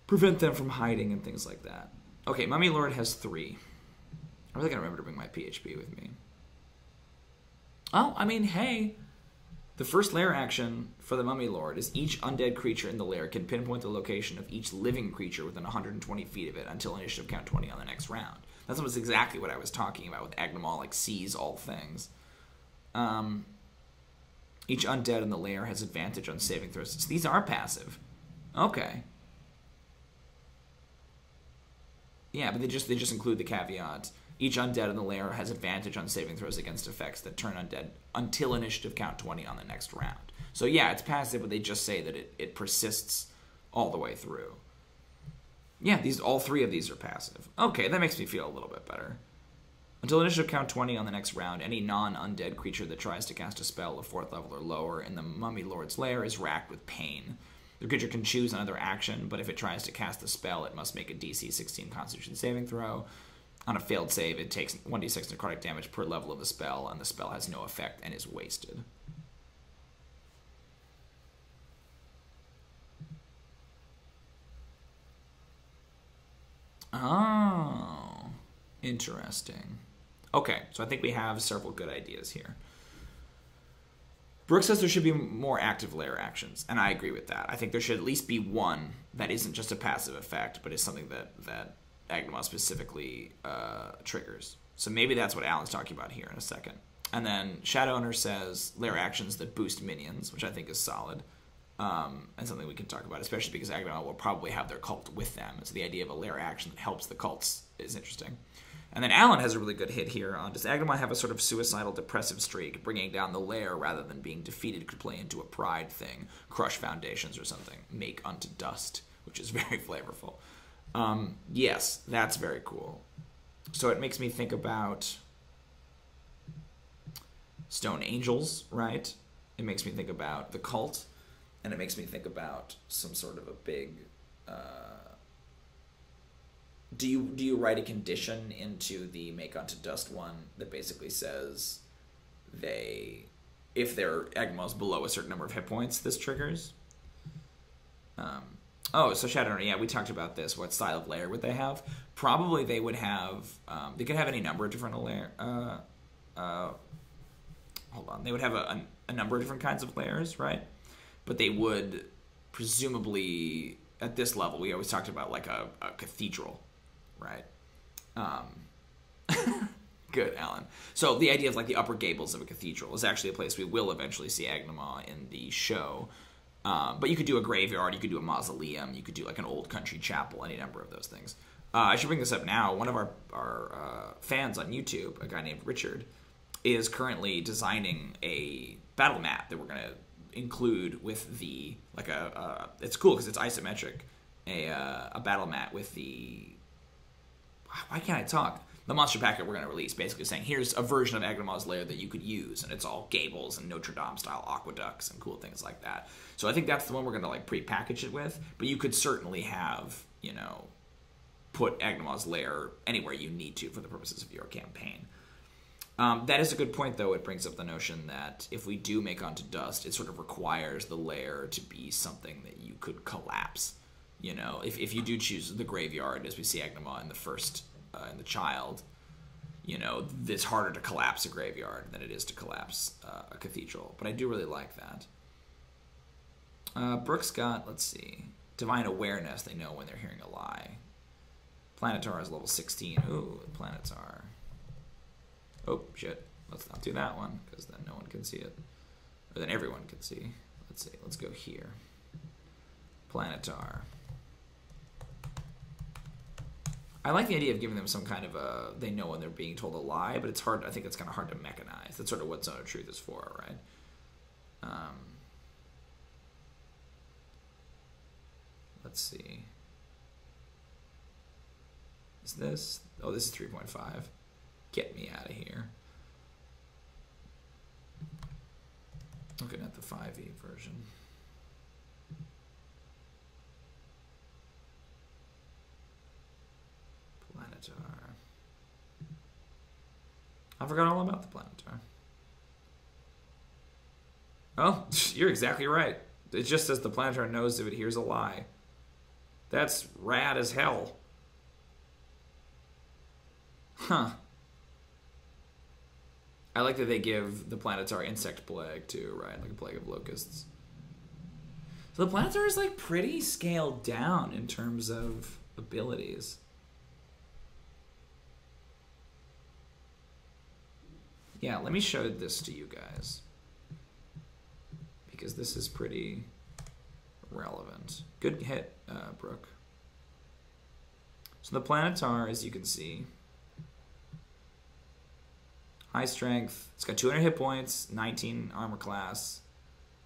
[SPEAKER 1] prevent them from hiding and things like that. Okay, Mummy Lord has 3. I really gotta remember to bring my PHP with me. Oh, I mean, hey... The first lair action for the Mummy Lord is each undead creature in the lair can pinpoint the location of each living creature within 120 feet of it until initiative count 20 on the next round. That's almost exactly what I was talking about with Agnoment, like, sees all things. Each undead in the lair has advantage on saving throws. So these are passive. Okay. Yeah, but they just include the caveat. Each undead in the lair has advantage on saving throws against effects that turn undead until initiative count 20 on the next round. So yeah, it's passive, but they just say that it persists all the way through. Yeah, all 3 of these are passive. Okay, that makes me feel a little bit better. Until initiative count 20 on the next round, any non-undead creature that tries to cast a spell of 4th level or lower in the Mummy Lord's lair is racked with pain. The creature can choose another action, but if it tries to cast the spell, it must make a DC 16 Constitution saving throw. On a failed save, it takes 1d6 necrotic damage per level of the spell, and the spell has no effect and is wasted. Oh, interesting. Okay, so I think we have several good ideas here. Brooke says there should be more active lair actions, and I agree with that. I think there should at least be one that isn't just a passive effect, but is something that Agnoment specifically triggers. So maybe that's what Alan's talking about here in a second. And then Shadowrunner says lair actions that boost minions, which I think is solid, and something we can talk about, especially because Agnoment will probably have their cult with them. So the idea of a lair action that helps the cults is interesting. And then Alan has a really good hit here on, does Agnoment have a sort of suicidal, depressive streak? Bringing down the lair rather than being defeated could play into a pride thing, crush foundations or something, make unto dust, which is very flavorful. Yes, that's very cool. So it makes me think about Stone Angels, right? It makes me think about the cult, and it makes me think about some sort of a big... Do you write a condition into the Make Unto Dust one that basically says if their Agnoment's below a certain number of hit points, this triggers? Oh, so Shadowrunner, yeah, we talked about this. What style of lair would they have? Probably they would have... they could have any number of different lair... hold on. They would have a number of different kinds of lairs, right? But they would presumably... At this level, we always talked about like a cathedral, right? Good, Alan. So the idea of like the upper gables of a cathedral is actually a place we will eventually see Agnemont in the show. But you could do a graveyard, you could do a mausoleum, you could do like an old country chapel, any number of those things. I should bring this up now. One of our fans on YouTube, a guy named Richard, is currently designing a battle mat that we're going to include with the, like it's cool because it's isometric, a battle mat with the, why can't I talk? The monster packet we're going to release, basically saying, here's a version of Agnemot's lair that you could use, and it's all gables and Notre Dame-style aqueducts and cool things like that. So I think that's the one we're going to, like, pre-package it with, but you could certainly have, you know, put Agnemot's lair anywhere you need to for the purposes of your campaign. That is a good point, though. It brings up the notion that if we do make Onto Dust, it sort of requires the lair to be something that you could collapse. You know, if you do choose the graveyard, as we see Agnemot in the first... in the child, you know, it's harder to collapse a graveyard than it is to collapse a cathedral. But I do really like that. Brooks got, let's see, Divine Awareness. They know when they're hearing a lie. Planetar is level 16. Ooh, Planetar. Oh, shit. Let's not do that one, because then no one can see it. Or then everyone can see. Let's see. Let's go here. Planetar. I like the idea of giving them some kind of a, they know when they're being told a lie, but it's hard, I think it's kind of hard to mechanize. That's sort of what Zone of Truth is for, right? Let's see. Is this, oh, this is 3.5. Get me out of here. Looking at the 5e version. Planetar. I forgot all about the Planetar. Oh, you're exactly right. It just says the Planetar knows if it hears a lie. That's rad as hell. Huh. I like that they give the Planetar insect plague too, right? Like a plague of locusts. So the Planetar is like pretty scaled down in terms of abilities. Yeah, let me show this to you guys, because this is pretty relevant. Good hit, Brooke. So the Planetar, as you can see, high strength. It's got 200 hit points, 19 armor class.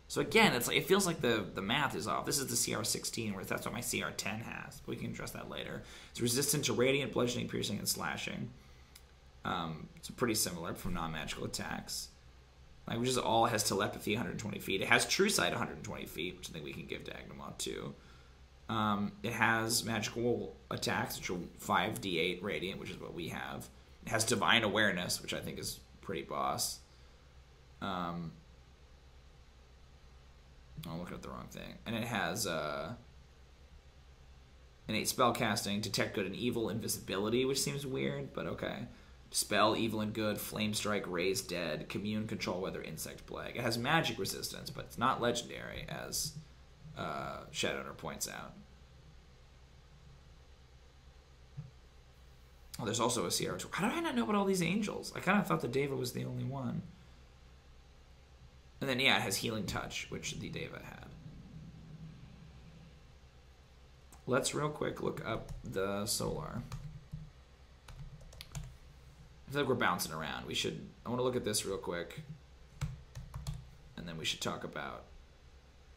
[SPEAKER 1] So again, it's like it feels like the math is off. This is the CR16, whereas that's what my CR10 has. But we can address that later. It's resistant to radiant, bludgeoning, piercing, and slashing. It's pretty similar from non-magical attacks. Languages all has telepathy 120 feet. It has true sight 120 feet, which I think we can give to Agnemot too. It has magical attacks, which are 5d8 radiant, which is what we have. It has divine awareness, which I think is pretty boss. I'm looking at the wrong thing. And it has innate spellcasting, detect good and evil, invisibility, which seems weird, but okay. Spell, evil and good, flame strike, raise dead, commune, control weather, insect plague. It has magic resistance, but it's not legendary, as Shadowrunner points out. Oh, there's also a CR2. How did I not know about all these angels? I kind of thought the Deva was the only one. And then, yeah, it has healing touch, which the Deva had. Let's real quick look up the Solar. I feel like we're bouncing around. I want to look at this real quick. And then we should talk about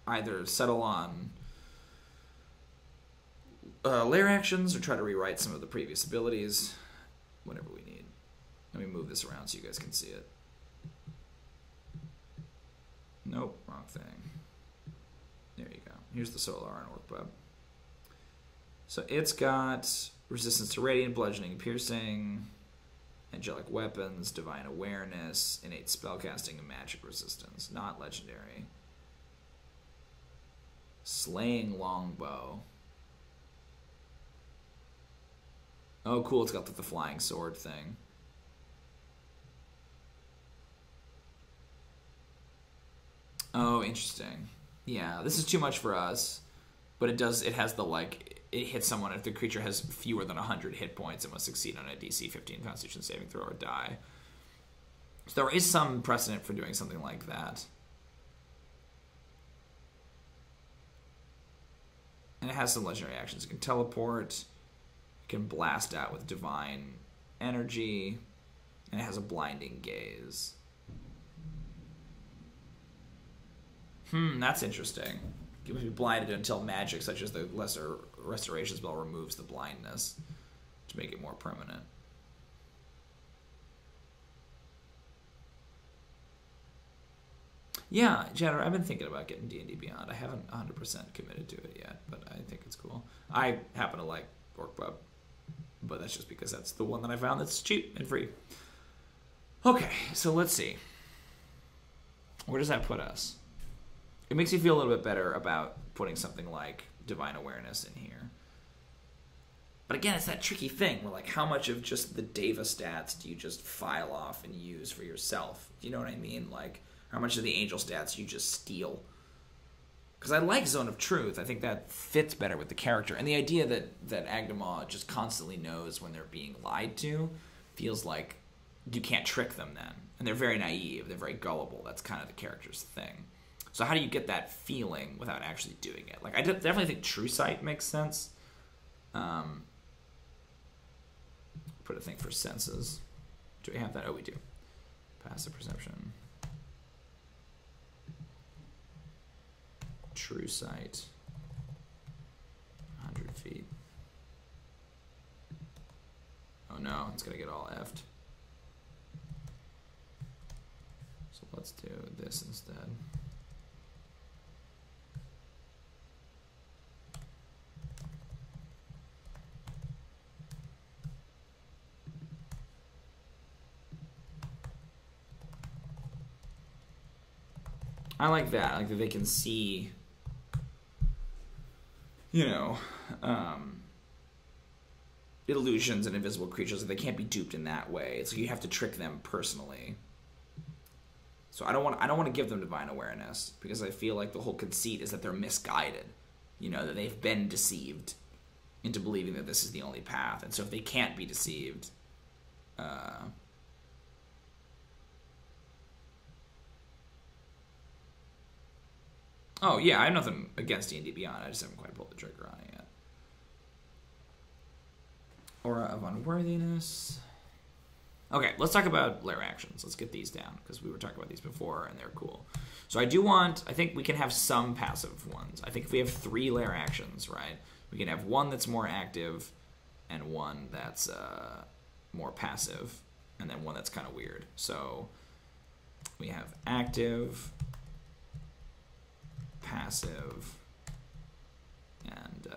[SPEAKER 1] either settle on lair actions or try to rewrite some of the previous abilities. Whatever we need. Let me move this around so you guys can see it. Nope, wrong thing. There you go. Here's the Solar on Orc-Bub. So it's got resistance to radiant, bludgeoning, piercing, angelic weapons, divine awareness, innate spellcasting, and magic resistance. Not legendary. Slaying longbow. Oh, cool. It's got the flying sword thing. Oh, interesting. Yeah, this is too much for us, but it has the, like, it hits someone. If the creature has fewer than 100 hit points, it must succeed on a DC 15 Constitution saving throw or die. So there is some precedent for doing something like that. And it has some legendary actions. It can teleport. It can blast out with divine energy. And it has a blinding gaze. That's interesting. It must be blinded until magic, such as the lesser restoration spell, removes the blindness to make it more permanent. Yeah, Jadder, I've been thinking about getting D&D Beyond. I haven't 100% committed to it yet, but I think it's cool. I happen to like Orc Pub, but that's just because that's the one that I found that's cheap and free. Okay, so let's see. Where does that put us? It makes me feel a little bit better about putting something like Divine Awareness in here. But again, it's that tricky thing where, like, how much of just the Deva stats do you just file off and use for yourself? Do you know what I mean? Like, how much of the Angel stats you just steal? Because I like Zone of Truth. I think that fits better with the character. And the idea that Agnoment just constantly knows when they're being lied to feels like you can't trick them then. And they're very naive. They're very gullible. That's kind of the character's thing. So how do you get that feeling without actually doing it? Like, I definitely think True Sight makes sense. Put a thing for senses. Do we have that? Oh, we do. Passive perception. True Sight. 100 feet. Oh no, it's going to get all effed. So let's do this instead. I like that. I like that they can see, you know, illusions and invisible creatures. That they can't be duped in that way. It's like you have to trick them personally. So I don't want to give them Divine Awareness because I feel like the whole conceit is that they're misguided. You know, that they've been deceived into believing that this is the only path. And so if they can't be deceived, oh, yeah, I have nothing against D&D Beyond. I just haven't quite pulled the trigger on it yet. Aura of Unworthiness. Okay, let's talk about lair actions. Let's get these down, because we were talking about these before, and they're cool. So I think we can have some passive ones. I think if we have 3 lair actions, right, we can have one that's more active, and one that's more passive, and then one that's kind of weird. So we have active, passive, and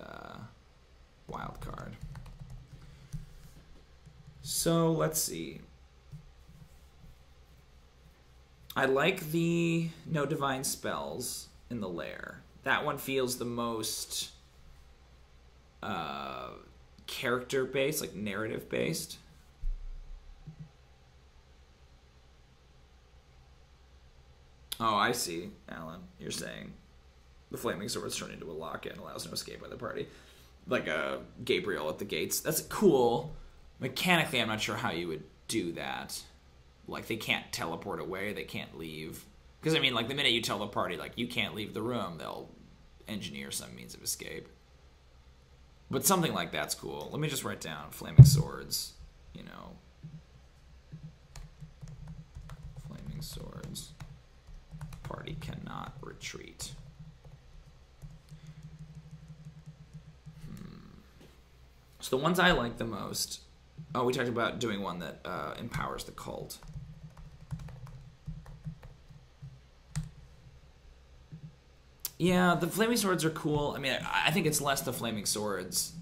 [SPEAKER 1] wild card. So let's see. I like the no divine spells in the lair. That one feels the most character based, like narrative based. Oh, I see, Alan. You're saying the flaming swords turn into a locket and allows no escape by the party. Like a Gabriel at the gates. That's cool. Mechanically, I'm not sure how you would do that. Like, they can't teleport away. They can't leave. Because, I mean, like, the minute you tell the party, like, you can't leave the room, they'll engineer some means of escape. But something like that's cool. Let me just write down flaming swords, you know. Flaming swords. Party cannot retreat. So the ones I like the most... Oh, we talked about doing one that empowers the cult. Yeah, the flaming swords are cool. I mean, I think it's less the flaming swords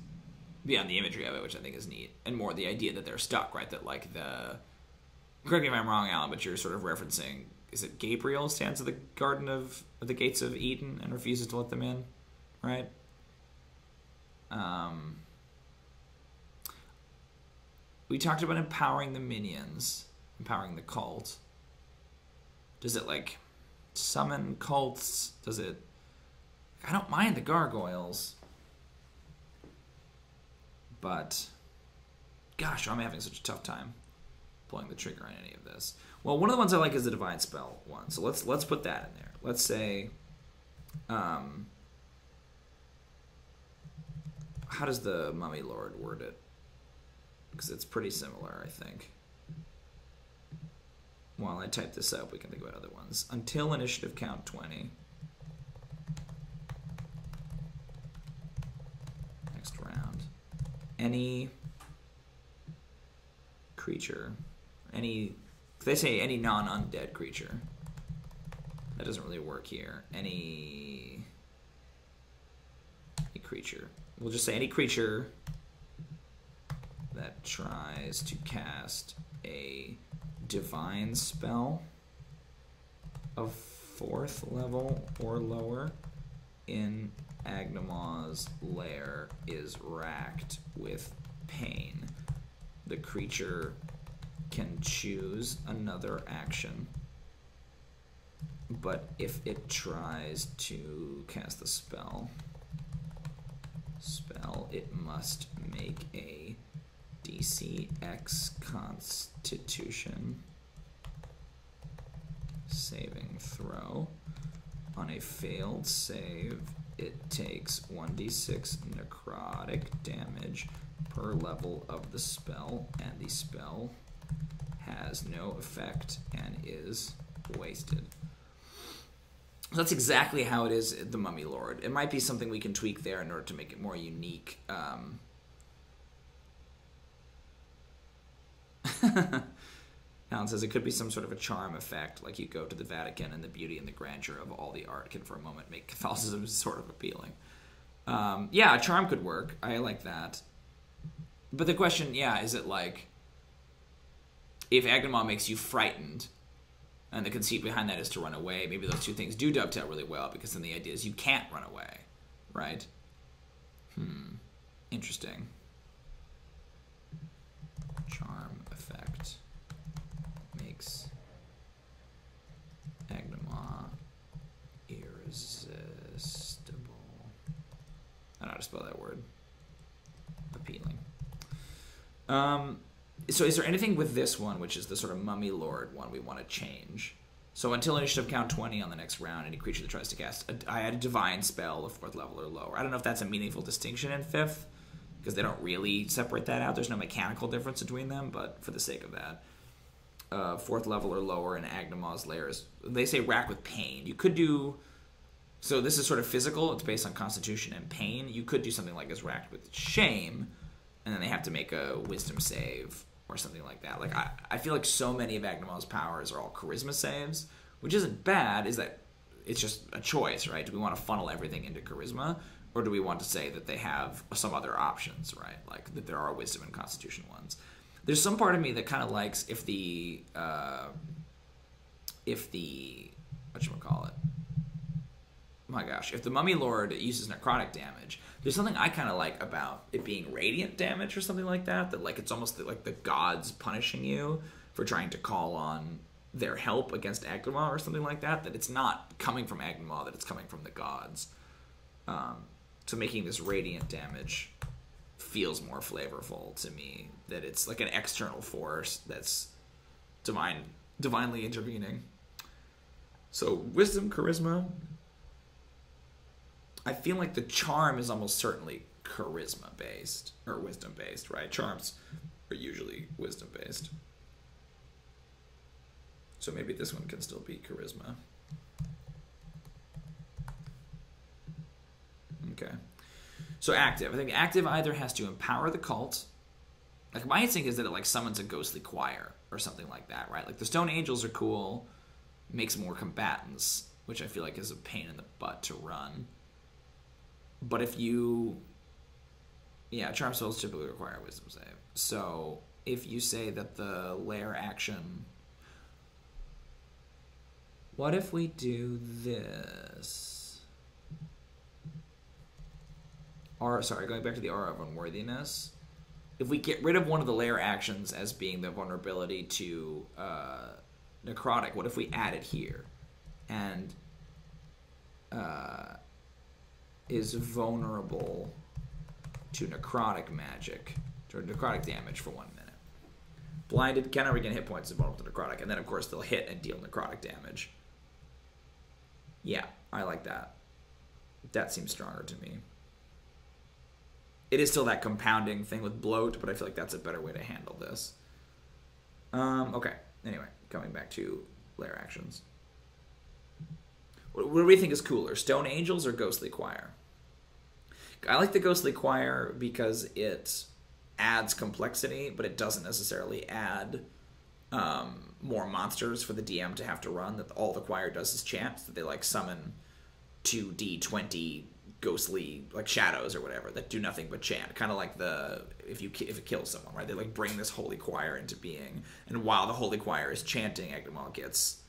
[SPEAKER 1] beyond the imagery of it, which I think is neat, and more the idea that they're stuck, right? That, like, the... Correct me if I'm wrong, Alan, but you're sort of referencing... Is it Gabriel stands at the garden of the gates of Eden and refuses to let them in, right? We talked about empowering the minions, empowering the cult. Does it, like, summon cults? Does it... I don't mind the gargoyles. But, gosh, I'm having such a tough time pulling the trigger on any of this. Well, one of the ones I like is the Divine Spell one. So let's put that in there. Let's say, how does the Mummy Lord word it? Because it's pretty similar, I think. While I type this up, we can think about other ones. Until initiative count 20. Next round. Any creature, they say any non-undead creature. That doesn't really work here. Any creature. We'll just say any creature that tries to cast a divine spell of 4th level or lower in Agnoment's lair is racked with pain. The creature can choose another action, but if it tries to cast the spell, it must make a DC X Constitution saving throw. On a failed save, it takes 1d6 necrotic damage per level of the spell, and the spell has no effect and is wasted. So that's exactly how it is the Mummy Lord. It might be something we can tweak there in order to make it more unique. Alan says it could be some sort of a charm effect, like you go to the Vatican and the beauty and the grandeur of all the art can for a moment make Catholicism sort of appealing. Yeah, a charm could work. I like that. But the question, yeah, is it like, if Agnoment makes you frightened, and the conceit behind that is to run away, maybe those two things do dovetail really well, because then the idea is you can't run away, right? Interesting. Charm effect makes Agnoment irresistible. I don't know how to spell that word. Appealing. So is there anything with this one, which is the sort of Mummy Lord one, we want to change? So until initiative count 20 on the next round, any creature that tries to cast I had a divine spell of 4th level or lower. I don't know if that's a meaningful distinction in 5th, because they don't really separate that out. There's no mechanical difference between them, but for the sake of that. 4th level or lower in Agnoment's lairs. They say rack with pain. You could do... So this is sort of physical. It's based on constitution and pain. You could do something like is racked with shame, and then they have to make a wisdom save or something like that. Like I feel like so many of Agnoment's powers are all charisma saves, which isn't bad. Is that it's just a choice, right? Do we want to funnel everything into charisma, or do we want to say that they have some other options, right? Like that there are wisdom and constitution ones. There's some part of me that kind of likes if the whatchamacallit, my gosh, if the Mummy Lord uses necrotic damage, there's something I kind of like about it being radiant damage or something like that, that like it's almost like the gods punishing you for trying to call on their help against Agnoment or something like that, that it's not coming from Agnoment, that it's coming from the gods. So making this radiant damage feels more flavorful to me, that it's like an external force that's divinely intervening. So wisdom, charisma... I feel like the charm is almost certainly charisma-based, or wisdom-based, right? Charms are usually wisdom-based. So maybe this one can still be charisma. Okay. So active. I think active either has to empower the cult. Like my instinct is that it like summons a ghostly choir or something like that, right? Like the Stone Angels are cool, makes more combatants, which I feel like is a pain in the butt to run. But if you... Yeah, charm spells typically require a wisdom save. So if you say that the lair action... What if we do this? Going back to the aura of unworthiness. If we get rid of one of the lair actions as being the vulnerability to necrotic, what if we add it here? And... is vulnerable to necrotic magic, to necrotic damage for 1 minute. Blinded, cannot regain hit points and vulnerable to necrotic, and then of course they'll hit and deal necrotic damage. Yeah, I like that. That seems stronger to me. It is still that compounding thing with bloat, but I feel like that's a better way to handle this. Okay, anyway, coming back to lair actions. What do we think is cooler, Stone Angels or Ghostly Choir? I like the Ghostly Choir because it adds complexity, but it doesn't necessarily add more monsters for the DM to have to run. That all the choir does is chant. That they like summon 2d20 ghostly like shadows or whatever that do nothing but chant. Kind of like if it kills someone, right? They like bring this holy choir into being, and while the holy choir is chanting, Agnoment gets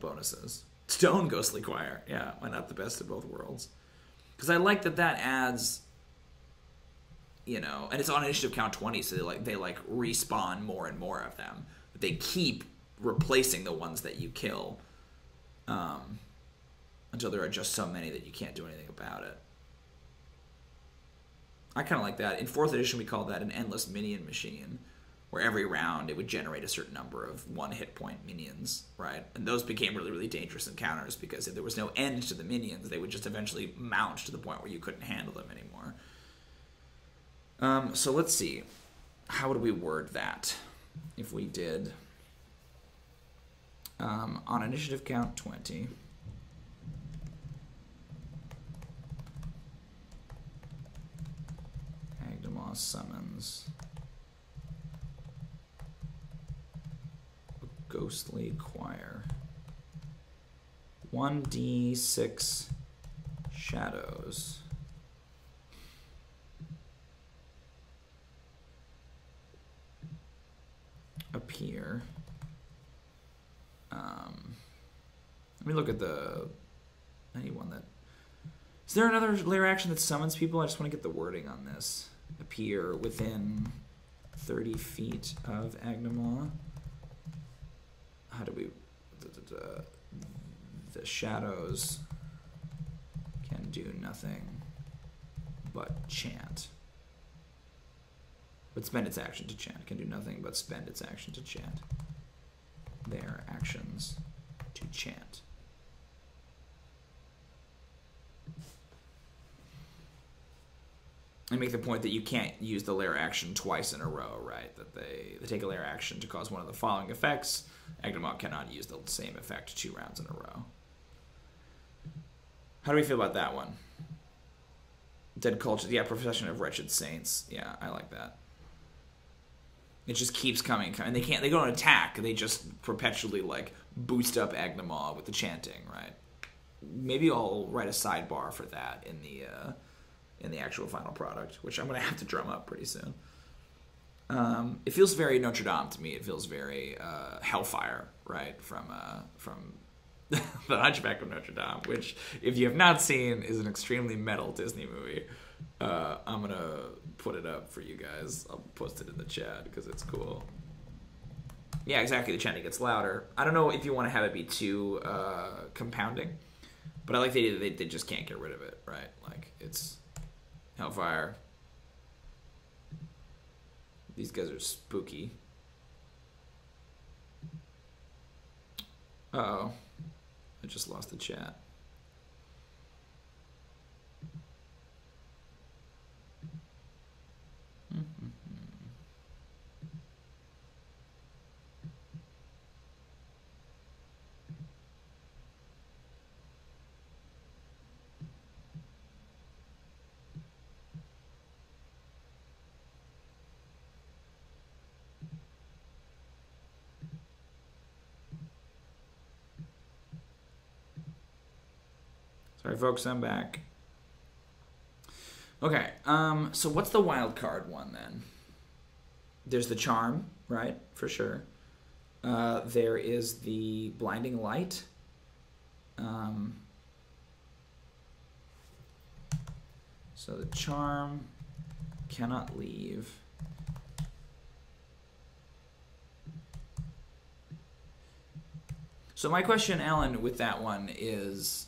[SPEAKER 1] bonuses. Stone Ghostly Choir, yeah, why not the best of both worlds? Because I like that adds, and it's on initiative count 20, so they respawn more and more of them. But they keep replacing the ones that you kill until there are just so many that you can't do anything about it. I kind of like that. In 4th edition, we call that an endless minion machine, where every round it would generate a certain number of 1 hit point minions, right? And those became really, really dangerous encounters because if there was no end to the minions, they would just eventually mount to the point where you couldn't handle them anymore. So let's see. How would we word that if we did on initiative count 20? Agnoment summons a Ghostly Choir. 1d6 shadows. Appear. Let me look at anyone that. Is there another lair action that summons people? I just want to get the wording on this. Appear within 30 feet of Agnoment. How do we? The shadows can do nothing but chant. But spend its action to chant. Can do nothing but spend its action to chant. Their actions to chant. I make the point that you can't use the lair action twice in a row, right? That they take a lair action to cause one of the following effects. Agnoment cannot use the same effect 2 rounds in a row. How do we feel about that one? Dead culture. Yeah, Procession of Wretched Saints. Yeah, I like that. It just keeps coming. And they don't attack. They just perpetually boost up Agnoment with the chanting, right? Maybe I'll write a sidebar for that in the actual final product, which I'm going to have to drum up pretty soon. It feels very Notre Dame to me. It feels very Hellfire, right? From The Hunchback of Notre Dame, which, if you have not seen, is an extremely metal Disney movie. I'm going to put it up for you guys. I'll post it in the chat because it's cool. Yeah, exactly. The chanting gets louder. I don't know if you want to have it be too compounding, but I like the idea that they just can't get rid of it, right? It's Hellfire. These guys are spooky. Uh-oh. I just lost the chat. Sorry, folks, I'm back. Okay, so what's the wild card one, then? There's the charm, right? For sure. There is the blinding light. So the charm cannot leave. So my question, Alan, with that one is,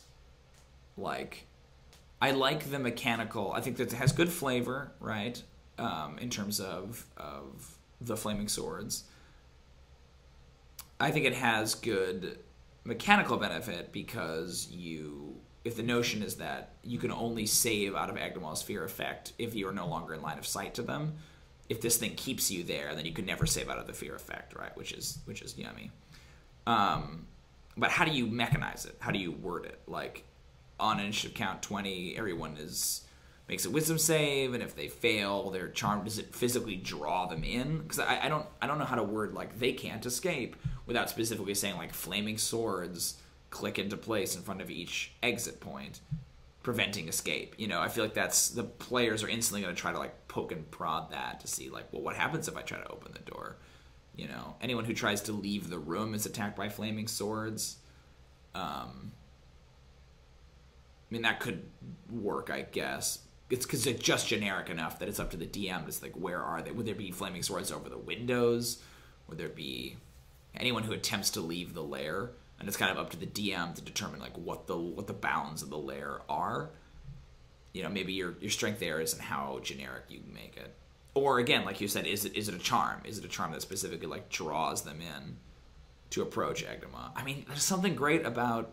[SPEAKER 1] I like the mechanical. I think that it has good flavor, right? In terms of the flaming swords. I think it has good mechanical benefit because if the notion is that you can only save out of Agnemaw's fear effect if you are no longer in line of sight to them, if this thing keeps you there, then you can never save out of the fear effect, right? Which is yummy. But how do you mechanize it? How do you word it? Like, on initiative count 20, everyone makes a wisdom save, and if they fail, they're charmed. Does it physically draw them in? Because I don't know how to word, like, they can't escape without specifically saying, like, flaming swords click into place in front of each exit point, preventing escape. You know, I feel like the players are instantly going to try to, like, poke and prod that to see, like, well, what happens if I try to open the door? You know, anyone who tries to leave the room is attacked by flaming swords. I mean, that could work, I guess. It's because it's just generic enough that it's up to the DM to, like, where are they? Would there be flaming swords over the windows? Would there be anyone who attempts to leave the lair? And it's kind of up to the DM to determine, like, what the bounds of the lair are. You know, maybe your strength there isn't how generic you can make it. Or, again, like you said, is it a charm? Is it a charm that specifically, like, draws them in to approach Agnemawt? I mean, there's something great about...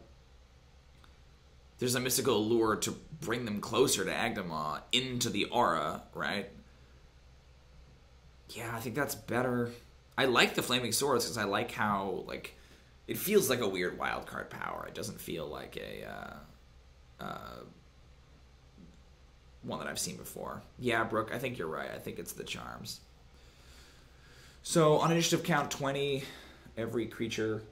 [SPEAKER 1] There's a mystical allure to bring them closer to Agnemawt into the aura, right? Yeah, I think that's better. I like the flaming swords because I like how, like, it feels like a weird wildcard power. It doesn't feel like one that I've seen before. Yeah, Brooke, I think you're right. I think it's the charms. So on initiative count 20, every creature...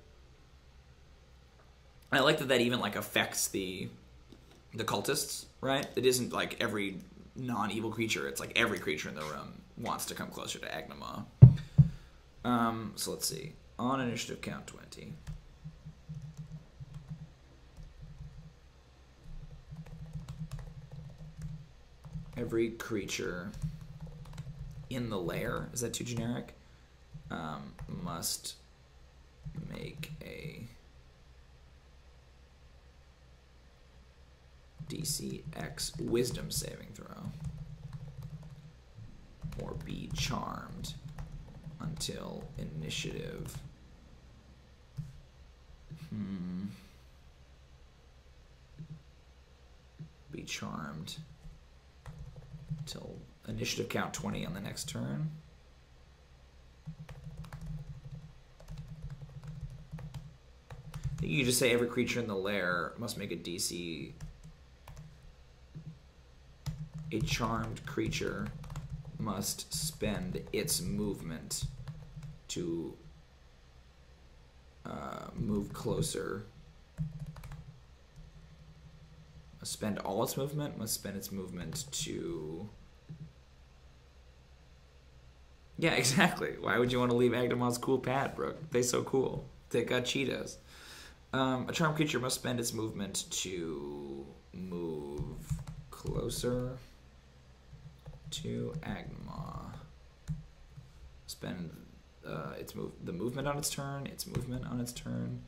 [SPEAKER 1] I like that even, like, affects the cultists, right? It isn't like every non-evil creature. It's like every creature in the room wants to come closer to Agnemawt. So let's see. On initiative count 20. Every creature in the lair, is that too generic? Must make a DC X wisdom saving throw or be charmed until initiative be charmed till initiative count 20 on the next turn. I think you just say every creature in the lair must make a DC. A charmed creature must spend its movement to move closer. Must spend all its movement. Must spend its movement to... Yeah, exactly. Why would you want to leave Agnemawt's cool pad, Brooke? They so cool. They got Cheetos. A charmed creature must spend its movement to move closer to Agnemawt. Spend the movement on its turn. Its movement on its turn.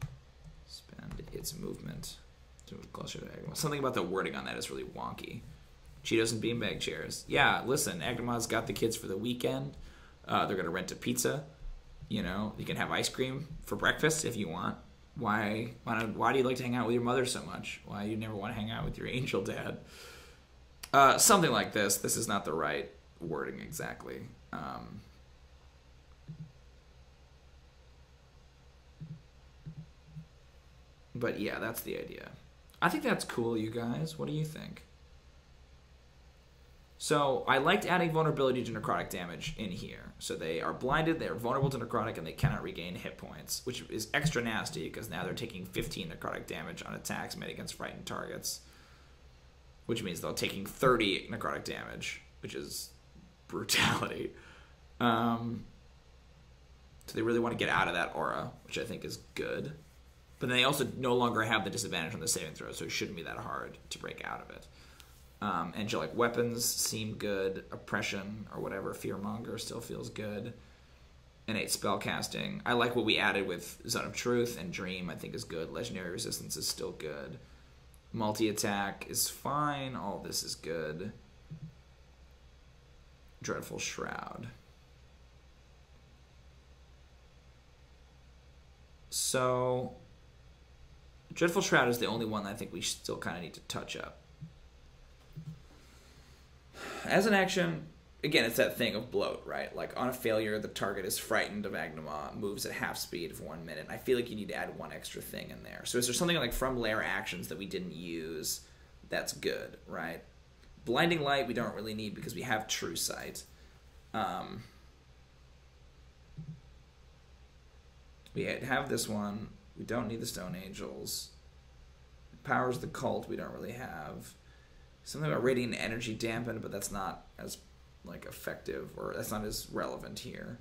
[SPEAKER 1] Spend its movement to move closer to Agnemawt. Something about the wording on that is really wonky. Cheetos and beanbag chairs. Yeah, listen, Agnemawt's got the kids for the weekend. They're gonna rent a pizza. You know, you can have ice cream for breakfast if you want. Why do you like to hang out with your mother so much? Why do you never want to hang out with your angel dad? Something like this. This is not the right wording exactly. But yeah, that's the idea. I think that's cool, you guys. What do you think? So I liked adding vulnerability to necrotic damage in here. So they are blinded, they are vulnerable to necrotic, and they cannot regain hit points, which is extra nasty because now they're taking 15 necrotic damage on attacks made against frightened targets, which means they're taking 30 necrotic damage, which is brutality. So they really want to get out of that aura, which I think is good. But then they also no longer have the disadvantage on the saving throw, so it shouldn't be that hard to break out of it. Angelic weapons seem good. Oppression or whatever, Fearmonger still feels good. Innate spellcasting. I like what we added with Zone of Truth, and Dream I think is good. Legendary Resistance is still good. Multi-attack is fine. All this is good. Dreadful Shroud. So, Dreadful Shroud is the only one that I think we still kind of need to touch up. As an action, again, it's that thing of bloat, right? Like, on a failure, the target is frightened of Agnoment, moves at half speed for 1 minute. I feel like you need to add one extra thing in there. So is there something like from lair actions that we didn't use that's good, right? Blinding Light we don't really need because we have True Sight. We have this one. We don't need the Stone Angels. Powers the Cult we don't really have. Something about Radiant Energy Dampened, but that's not as like effective, or that's not as relevant here.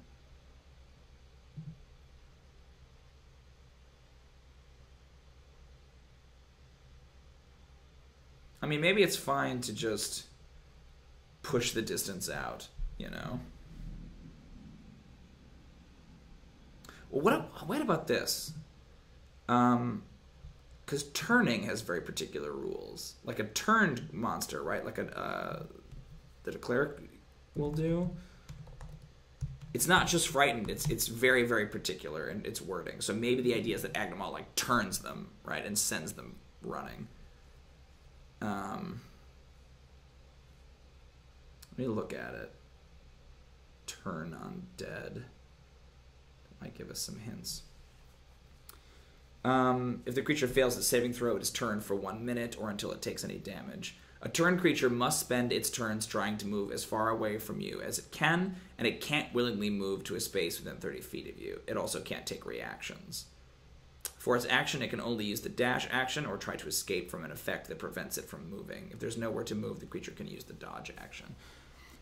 [SPEAKER 1] I mean, maybe it's fine to just push the distance out, you know? Well, what about this? Because turning has very particular rules. Like a turned monster, right? Like that a cleric will do. It's not just frightened. It's very, very particular in its wording. So maybe the idea is that Agnoment like turns them, right, and sends them running. Let me look at it. Turn on dead. That might give us some hints. If the creature fails its saving throw, it is turned for 1 minute or until it takes any damage. A turned creature must spend its turns trying to move as far away from you as it can, and it can't willingly move to a space within 30 feet of you. It also can't take reactions. For its action, it can only use the dash action or try to escape from an effect that prevents it from moving. If there's nowhere to move, the creature can use the dodge action.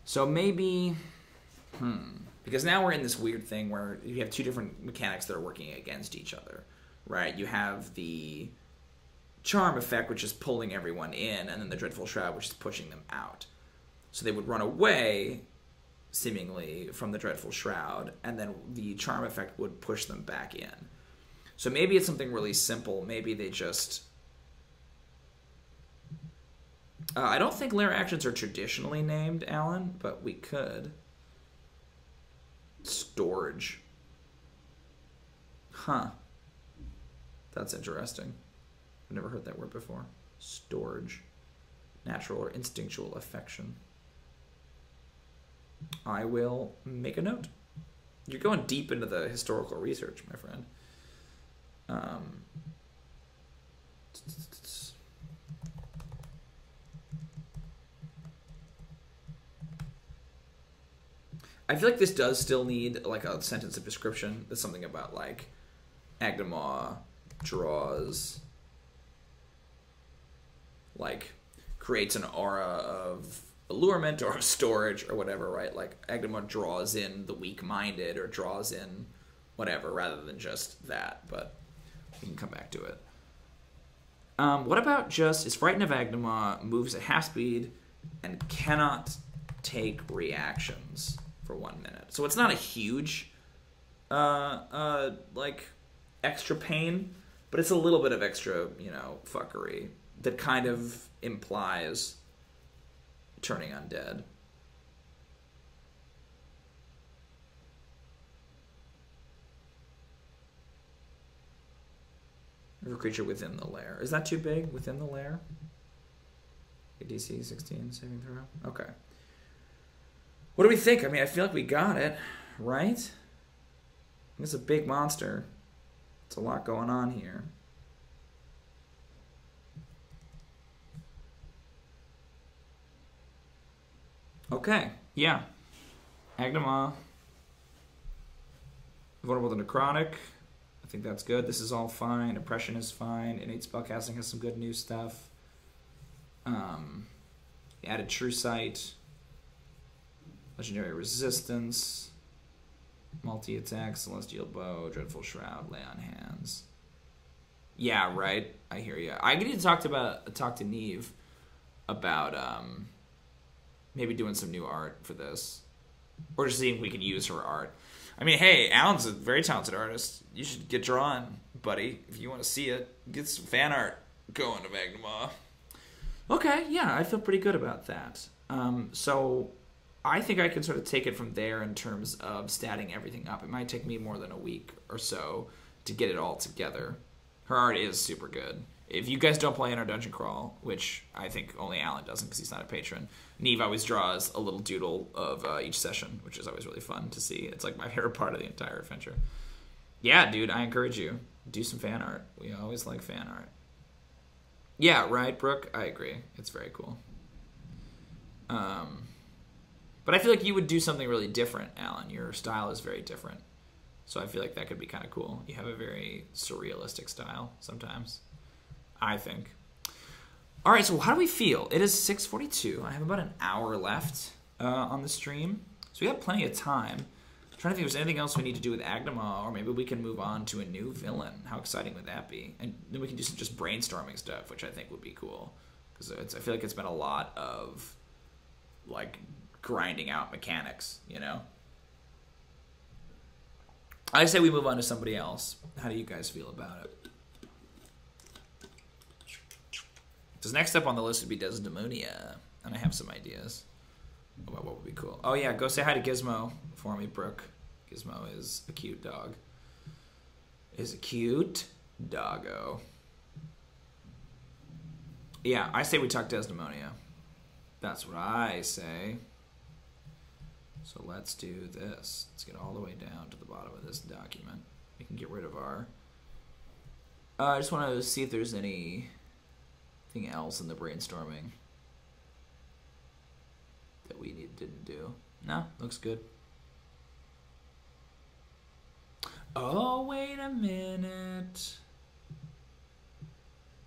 [SPEAKER 1] So maybe... Because now we're in this weird thing where you have two different mechanics that are working against each other, right? You have the charm effect, which is pulling everyone in, and then the Dreadful Shroud, which is pushing them out. So they would run away, seemingly, from the Dreadful Shroud, and then the charm effect would push them back in. So maybe it's something really simple. Maybe they just... I don't think lair actions are traditionally named, Alan, but we could. Storage. Huh. That's interesting. I've never heard that word before. Storage. Natural or instinctual affection. I will make a note. You're going deep into the historical research, my friend. I feel like this does still need like a sentence of description. There's something about like Agnoment draws, like creates an aura of allurement or storage or whatever, right? Like Agnoment draws in the weak-minded or draws in whatever rather than just that, but we can come back to it. What about just is frightened of Agnoment, moves at half speed, and cannot take reactions for 1 minute. So it's not a huge like extra pain, but it's a little bit of extra, you know, fuckery that kind of implies turning undead. A creature within the lair. Is that too big? Within the lair? DC 16 saving throw? Okay. What do we think? I mean, I feel like we got it, right? It's a big monster. It's a lot going on here. Okay, yeah. Agnoment. Vulnerable to Necrotic. I think that's good. This is all fine. Oppression is fine. Innate Spellcasting has some good new stuff. Added True Sight. Legendary Resistance. Multi-attack. Celestial Bow. Dreadful Shroud. Lay on Hands. Yeah, right. I hear you. I need to talk to Neve about maybe doing some new art for this. Or just seeing if we can use her art. I mean, hey, Alan's a very talented artist. You should get drawn, buddy. If you want to see it, get some fan art. going to Agnoment. Okay, yeah, I feel pretty good about that. So I think I can sort of take it from there in terms of statting everything up. It might take me more than a week or so to get it all together. Her art is super good. If you guys don't play in our dungeon crawl, which I think only Alan doesn't because he's not a patron, Neve always draws a little doodle of each session, which is always really fun to see. It's like my favorite part of the entire adventure. Yeah, dude, I encourage you. Do some fan art. We always like fan art. Yeah, right, Brooke? I agree. It's very cool. But I feel like you would do something really different, Alan. Your style is very different. So I feel like that could be kind of cool. You have a very surrealistic style sometimes, I think. All right, so how do we feel? It is 6:42. I have about an hour left on the stream. So we have plenty of time. I'm trying to think if there's anything else we need to do with Agnoment, or maybe we can move on to a new villain. How exciting would that be? And then we can do some just brainstorming stuff, which I think would be cool. Because I feel like it's been a lot of, like, grinding out mechanics, you know? I say we move on to somebody else. How do you guys feel about it? Because next up on the list would be Desdemonia, and I have some ideas about what would be cool. Oh yeah, go say hi to Gizmo for me, Brooke. Gizmo is a cute dog. Is a cute doggo. Yeah, I say we talk Desdemonia. That's what I say. So let's do this. Let's get all the way down to the bottom of this document. We can get rid of our... I just want to see if there's anything else in the brainstorming that we didn't do. No, looks good. Oh, wait a minute.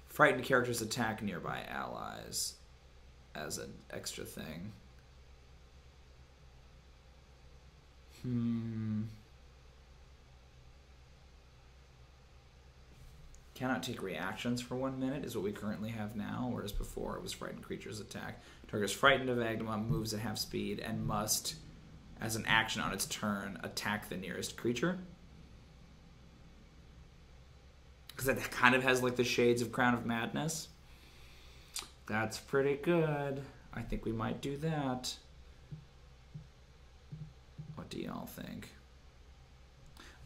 [SPEAKER 1] Frightened characters attack nearby allies as an extra thing. Cannot take reactions for 1 minute is what we currently have now, whereas before it was frightened creatures attack. Target is frightened of Agnoment, moves at half speed, and must, as an action on its turn, attack the nearest creature. Because that kind of has like the shades of Crown of Madness. That's pretty good. I think we might do that. What do y'all think?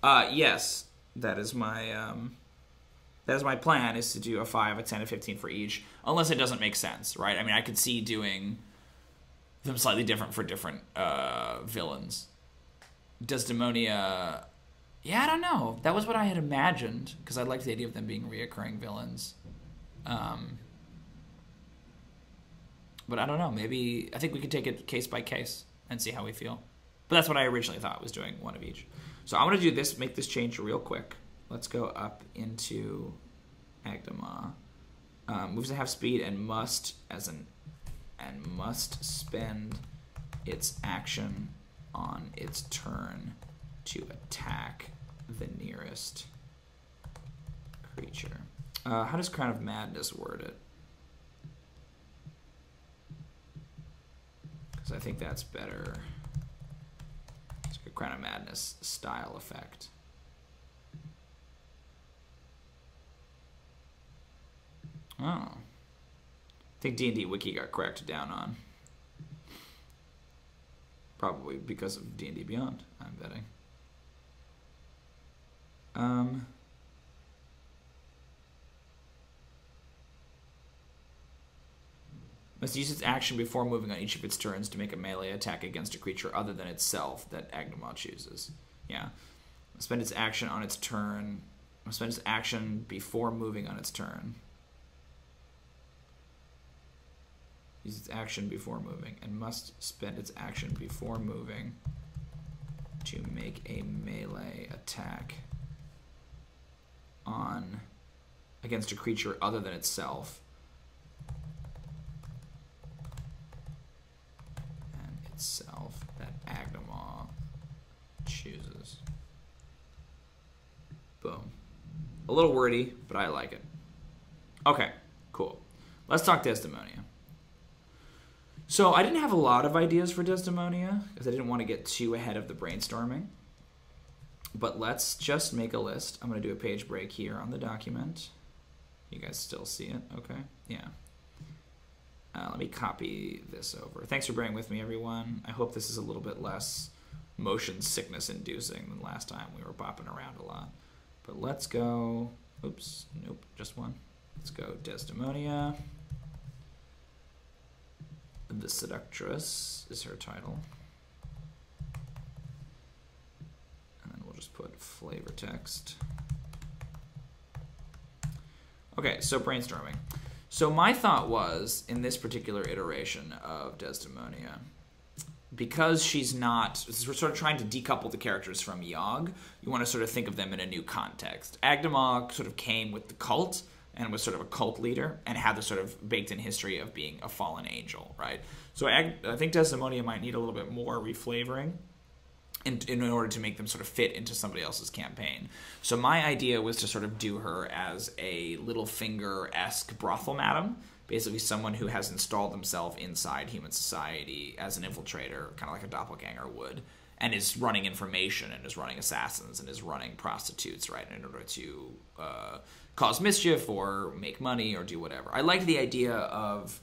[SPEAKER 1] Yes, that is my plan, is to do a 5, a 10, a 15 for each, unless it doesn't make sense, right? I mean, I could see doing them slightly different for different villains. Desdemonia, yeah, I don't know. That was what I had imagined, because I liked the idea of them being reoccurring villains. But I don't know. Maybe I think we could take it case by case and see how we feel. But that's what I originally thought, was doing one of each. So I'm going to do this, make this change real quick. Let's go up into Agnoment. Moves at half speed and must spend its action on its turn to attack the nearest creature. How does Crown of Madness word it? Because I think that's better. It's like a Crown of Madness style effect. Oh. I think D&D Wiki got cracked down on. Probably because of D&D Beyond, I'm betting. Must use its action before moving on each of its turns to make a melee attack against a creature other than itself that Agnoment chooses. Yeah. Spend its action on its turn. Spend its action before moving on its turn. Use its action before moving, and must spend its action before moving to make a melee attack against a creature other than itself. And itself that Agnoment chooses. Boom. A little wordy, but I like it. Okay, cool. Let's talk Desdemonia. So I didn't have a lot of ideas for Desdemonia because I didn't want to get too ahead of the brainstorming. But let's just make a list. I'm going to do a page break here on the document. You guys still see it? Okay. Yeah. Let me copy this over. Thanks for bearing with me, everyone. I hope this is a little bit less motion sickness inducing than last time we were bopping around a lot. But let's go. Oops. Nope. Just one. Let's go Desdemonia. The Seductress is her title. And then we'll just put flavor text. Okay, so brainstorming. So my thought was, in this particular iteration of Desdemonia, because she's not, we're sort of trying to decouple the characters from Yogg, you want to sort of think of them in a new context. Agnoment sort of came with the cult and was sort of a cult leader and had the sort of baked-in history of being a fallen angel, right? So I think Desdemonia might need a little bit more reflavoring in order to make them sort of fit into somebody else's campaign. So my idea was to sort of do her as a Littlefinger-esque brothel madam, basically someone who has installed themselves inside human society as an infiltrator, kind of like a doppelganger would, and is running information and is running assassins and is running prostitutes, right, in order to cause mischief or make money or do whatever. I liked the idea of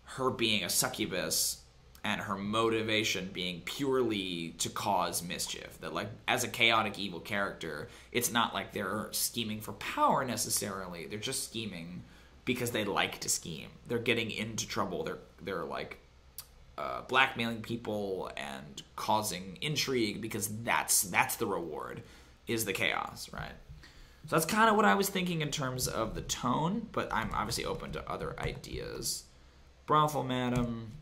[SPEAKER 1] her being a succubus and her motivation being purely to cause mischief. That, like, as a chaotic evil character, it's not like they're scheming for power necessarily. They're just scheming because they like to scheme. They're getting into trouble. They're like blackmailing people and causing intrigue because that's the reward, is the chaos, right? So that's kind of what I was thinking in terms of the tone, but I'm obviously open to other ideas. Brothel madam.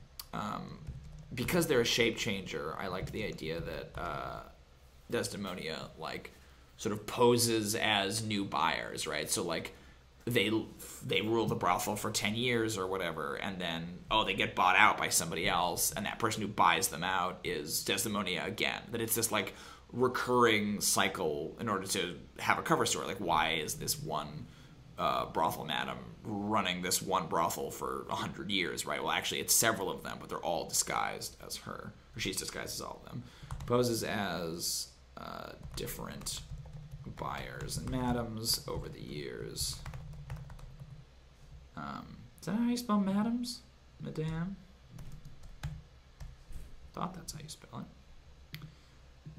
[SPEAKER 1] Because they're a shape changer, I liked the idea that Desdemonia, like, sort of poses as new buyers, right? So, like, they rule the brothel for 10 years or whatever, and then, they get bought out by somebody else, and that person who buys them out is Desdemonia again. That it's this, like, recurring cycle in order to have a cover story. Like, why is this one brothel madam running this one brothel for 100 years, right? Well, actually, it's several of them, but they're all disguised as her. Or she's disguised as all of them. Poses as different buyers and madams over the years. Is that how you spell madams? Madame? Thought that's how you spell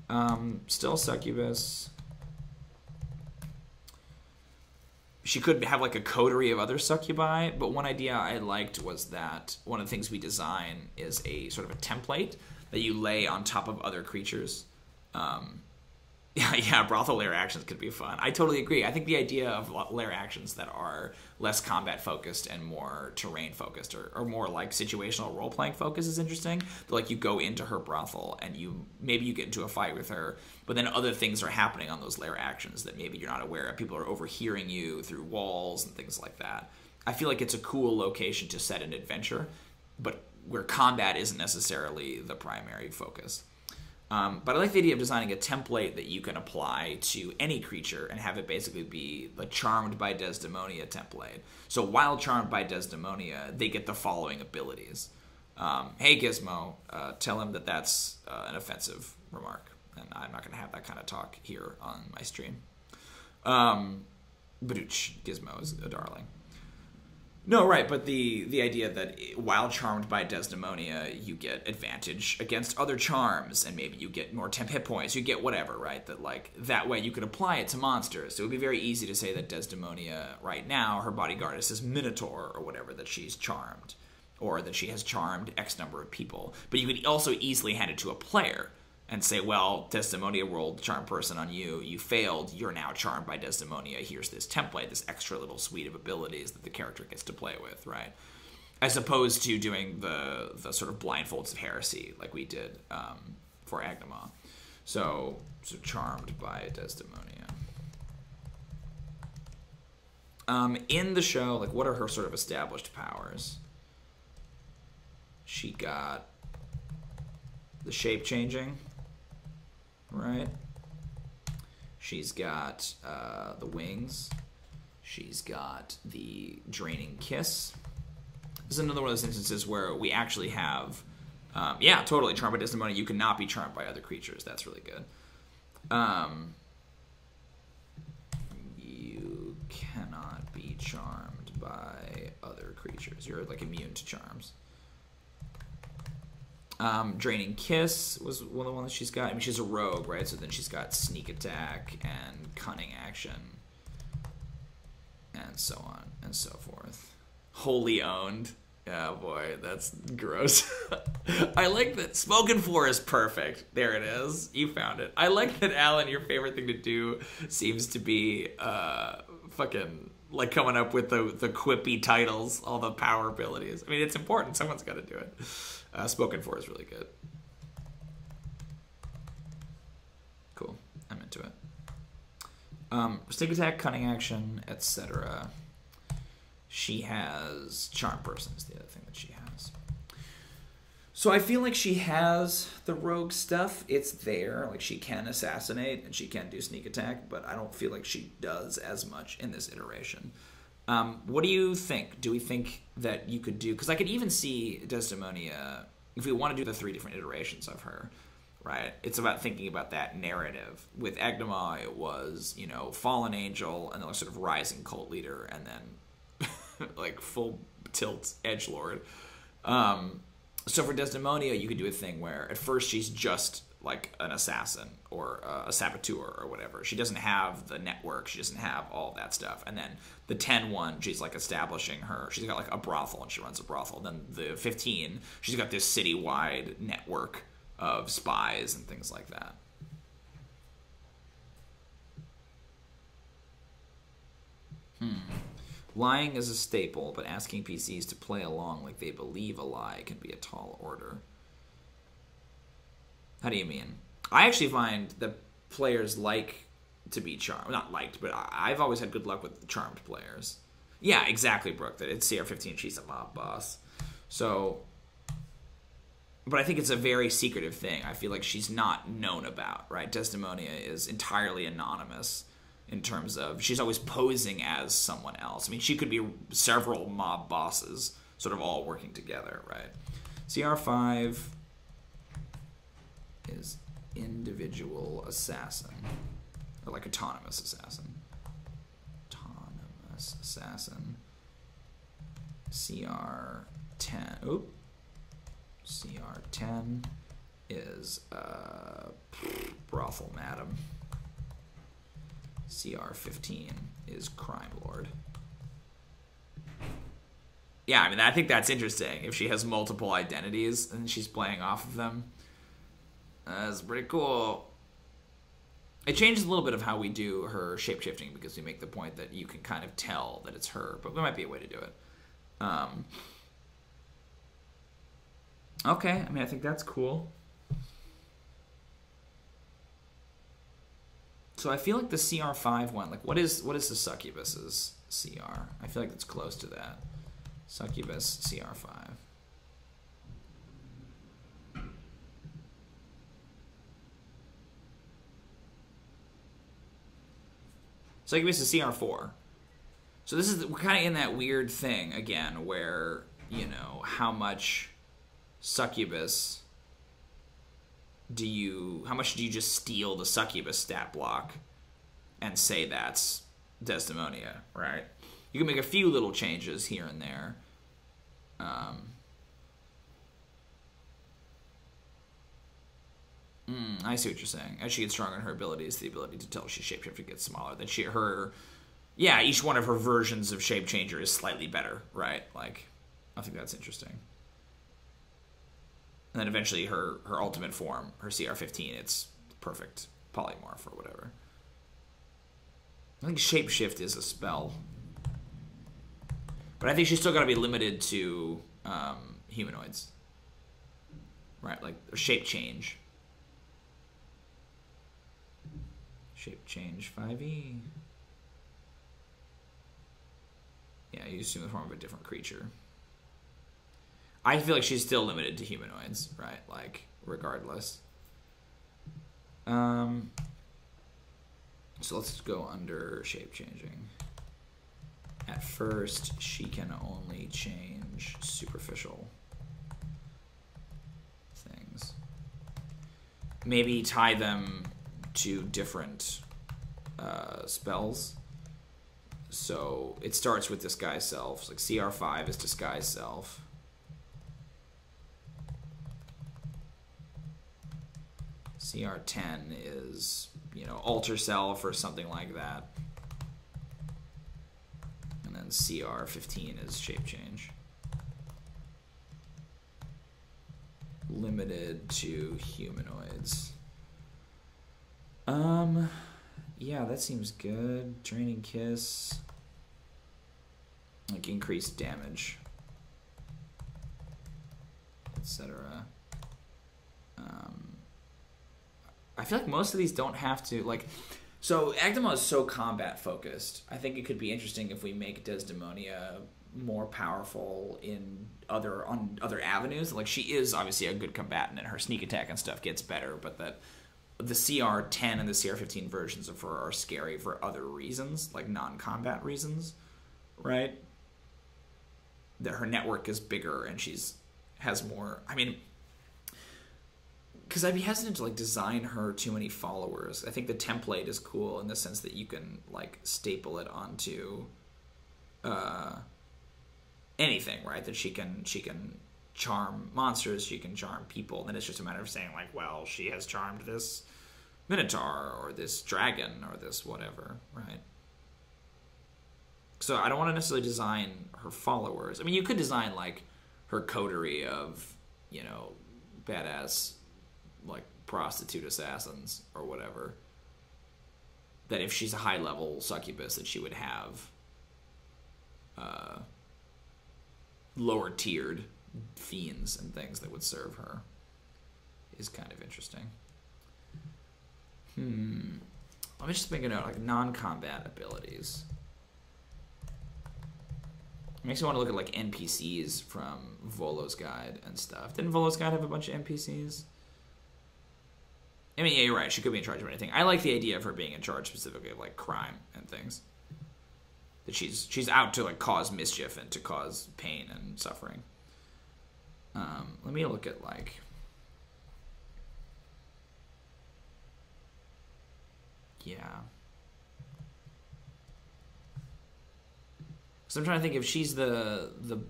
[SPEAKER 1] it. Still succubus. She could have, like, a coterie of other succubi, but one idea I liked was that one of the things we design is a sort of a template that you lay on top of other creatures. Yeah, brothel lair actions could be fun. I totally agree. I think the idea of lair actions that are less combat focused and more terrain focused, or more like situational role playing focus, is interesting. Like, you go into her brothel and maybe you get into a fight with her, but then other things are happening on those lair actions that maybe you're not aware of. People are overhearing you through walls and things like that. I feel like it's a cool location to set an adventure, but where combat isn't necessarily the primary focus. But I like the idea of designing a template that you can apply to any creature and have it basically be the Charmed by Desdemonia template. So while Charmed by Desdemonia, they get the following abilities. Hey, Gizmo, tell him that that's an offensive remark. And I'm not going to have that kind of talk here on my stream. Badooch, Gizmo is a darling. No, right, but the idea that while Charmed by Desdemonia, you get advantage against other charms, and maybe you get more temp hit points, you get whatever, right? That, like, that way you could apply it to monsters. So it would be very easy to say that Desdemonia, right now, her bodyguard is this Minotaur or whatever, that she's charmed, or that she has charmed X number of people. But you could also easily hand it to a player and say, well, Desdemonia rolled charm person on you, you failed, you're now charmed by Desdemonia, here's this template, this extra little suite of abilities that the character gets to play with, right? As opposed to doing the sort of blindfolds of heresy like we did for Agnoment. So charmed by Desdemonia. In the show, like, what are her sort of established powers? She got the shape changing, right? She's got the wings. She's got the draining kiss. This is another one of those instances where we actually have, yeah, totally, charmed by Desdemonia. You cannot be charmed by other creatures. That's really good. You cannot be charmed creatures. You're like immune to charms. Draining Kiss was one of the ones that she's got. I mean, she's a rogue, right? So then she's got sneak attack and cunning action, and so on and so forth. Wholly owned. Yeah, boy, that's gross. I like that. Spoken for is perfect. There it is. You found it. I like that, Alan, your favorite thing to do seems to be fucking like coming up with the quippy titles, all the power abilities. I mean, it's important. Someone's got to do it. Spoken for is really good. Cool. I'm into it. Sneak attack, cunning action, etc. She has charm person is the other thing that she has. So I feel like she has the rogue stuff. It's there. Like she can assassinate and she can do sneak attack, but I don't feel like she does as much in this iteration. What do you think? Do we think that you could do... Because I could even see Desdemonia, if we want to do the 3 different iterations of her, right? It's about thinking about that narrative. With Agnoment, it was, you know, fallen angel and then sort of rising cult leader and then like full tilt edgelord. So for Desdemonia, you could do a thing where at first she's just like an assassin or a saboteur or whatever. She doesn't have the network. She doesn't have all that stuff. And then the 10-1, she's like establishing her. She's got like a brothel and she runs a brothel. Then the 15, she's got this citywide network of spies and things like that. Lying is a staple, but asking PCs to play along like they believe a lie can be a tall order. How do you mean? I actually find that players like to be charmed. Not liked, but I've always had good luck with charmed players. Yeah, exactly, Brooke. That it's CR15, she's a mob boss. So, but I think it's a very secretive thing. I feel like she's not known about, right? Desdemonia is entirely anonymous in terms of she's always posing as someone else. I mean, she could be several mob bosses sort of all working together, right? CR5 is individual assassin, or like autonomous assassin. Autonomous assassin. CR10. Oop. CR10 is brothel madam. CR15 is crime lord. Yeah, I mean, I think that's interesting. If she has multiple identities and she's playing off of them, that's pretty cool. It changes a little bit of how we do her shapeshifting because we make the point that you can kind of tell that it's her, but there might be a way to do it. Okay, I mean, I think that's cool. So I feel like the CR5 one, like what is the Succubus's CR? I feel like it's close to that. Succubus CR5. Succubus is CR4. So this is, we're kind of in that weird thing again where, you know, how much Succubus how much do you just steal the Succubus stat block and say that's Desdemonia, right? You can make a few little changes here and there. I see what you're saying. As she gets stronger in her abilities, the ability to tell she's shapeshifter gets smaller. Then yeah, each one of her versions of shape changer is slightly better, right? Like, I think that's interesting. And then eventually her ultimate form, her CR15, it's perfect polymorph or whatever. I think shapeshift is a spell. But I think she's still got to be limited to humanoids. Right, like shape change. Shape change 5e. Yeah, you assume the form of a different creature. I feel like she's still limited to humanoids, right? Like, regardless. So let's go under shape changing. At first, she can only change superficial things. Maybe tie them to different spells. So it starts with disguise self. So like CR5 is disguise self. CR10 is, you know, alter self or something like that. And then CR15 is shape change. Limited to humanoids. Yeah, that seems good. Draining kiss. Like increased damage. Etc. I feel like most of these don't have to, like... So, Agnoment is so combat focused. I think it could be interesting if we make Desdemonia more powerful on other avenues. Like, she is obviously a good combatant, and her sneak attack and stuff gets better, but that the CR10 and the CR15 versions of her are scary for other reasons, like non-combat reasons, right? That her network is bigger and has more... I mean... Because I'd be hesitant to like design her too many followers. I think the template is cool in the sense that you can like staple it onto anything, right? That she can charm monsters, she can charm people. Then it's just a matter of saying like, well, she has charmed this minotaur or this dragon or this whatever, right? So I don't want to necessarily design her followers. I mean, you could design like her coterie of, you know, badass like prostitute assassins or whatever, that if she's a high level succubus that she would have lower tiered fiends and things that would serve her is kind of interesting. Let me just make a note, like non-combat abilities. It makes me want to look at like NPCs from Volo's Guide and stuff. Didn't Volo's Guide have a bunch of NPCs? I mean, yeah, you're right. She could be in charge of anything. I like the idea of her being in charge specifically of like crime and things. That she's out to like cause mischief and to cause pain and suffering. Let me look at like... Yeah. So I'm trying to think if she's the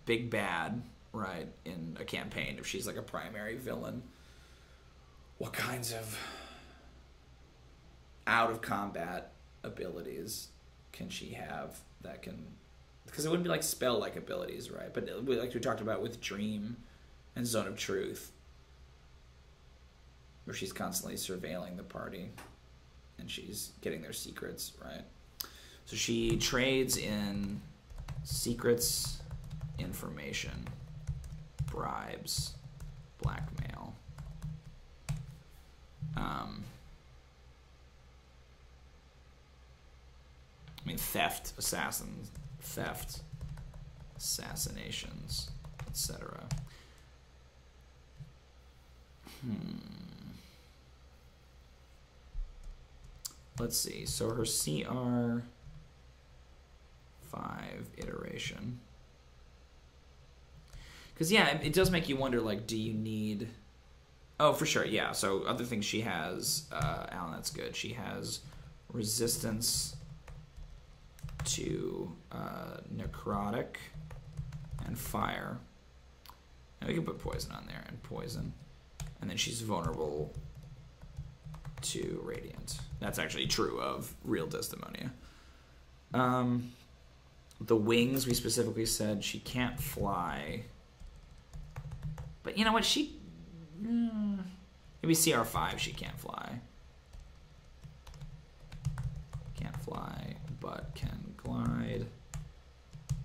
[SPEAKER 1] big bad, right, in a campaign. If she's like a primary villain. What kinds of out-of-combat abilities can she have that can... Because it wouldn't be like spell-like abilities, right? But like we talked about with Dream and Zone of Truth, where she's constantly surveilling the party and she's getting their secrets, right? So she trades in secrets, information, bribes, blackmail. I mean, theft, assassinations, etc. Let's see. So her CR5 iteration. Because, yeah, it does make you wonder, like, do you need... Oh, for sure, yeah. So other things she has, Alan, that's good. She has resistance to necrotic and fire. And we can put poison on there, and poison. And then she's vulnerable to radiant. That's actually true of real Desdemonia. The wings, we specifically said she can't fly. But you know what? She... maybe CR5 she can't fly. Can't fly, but can glide.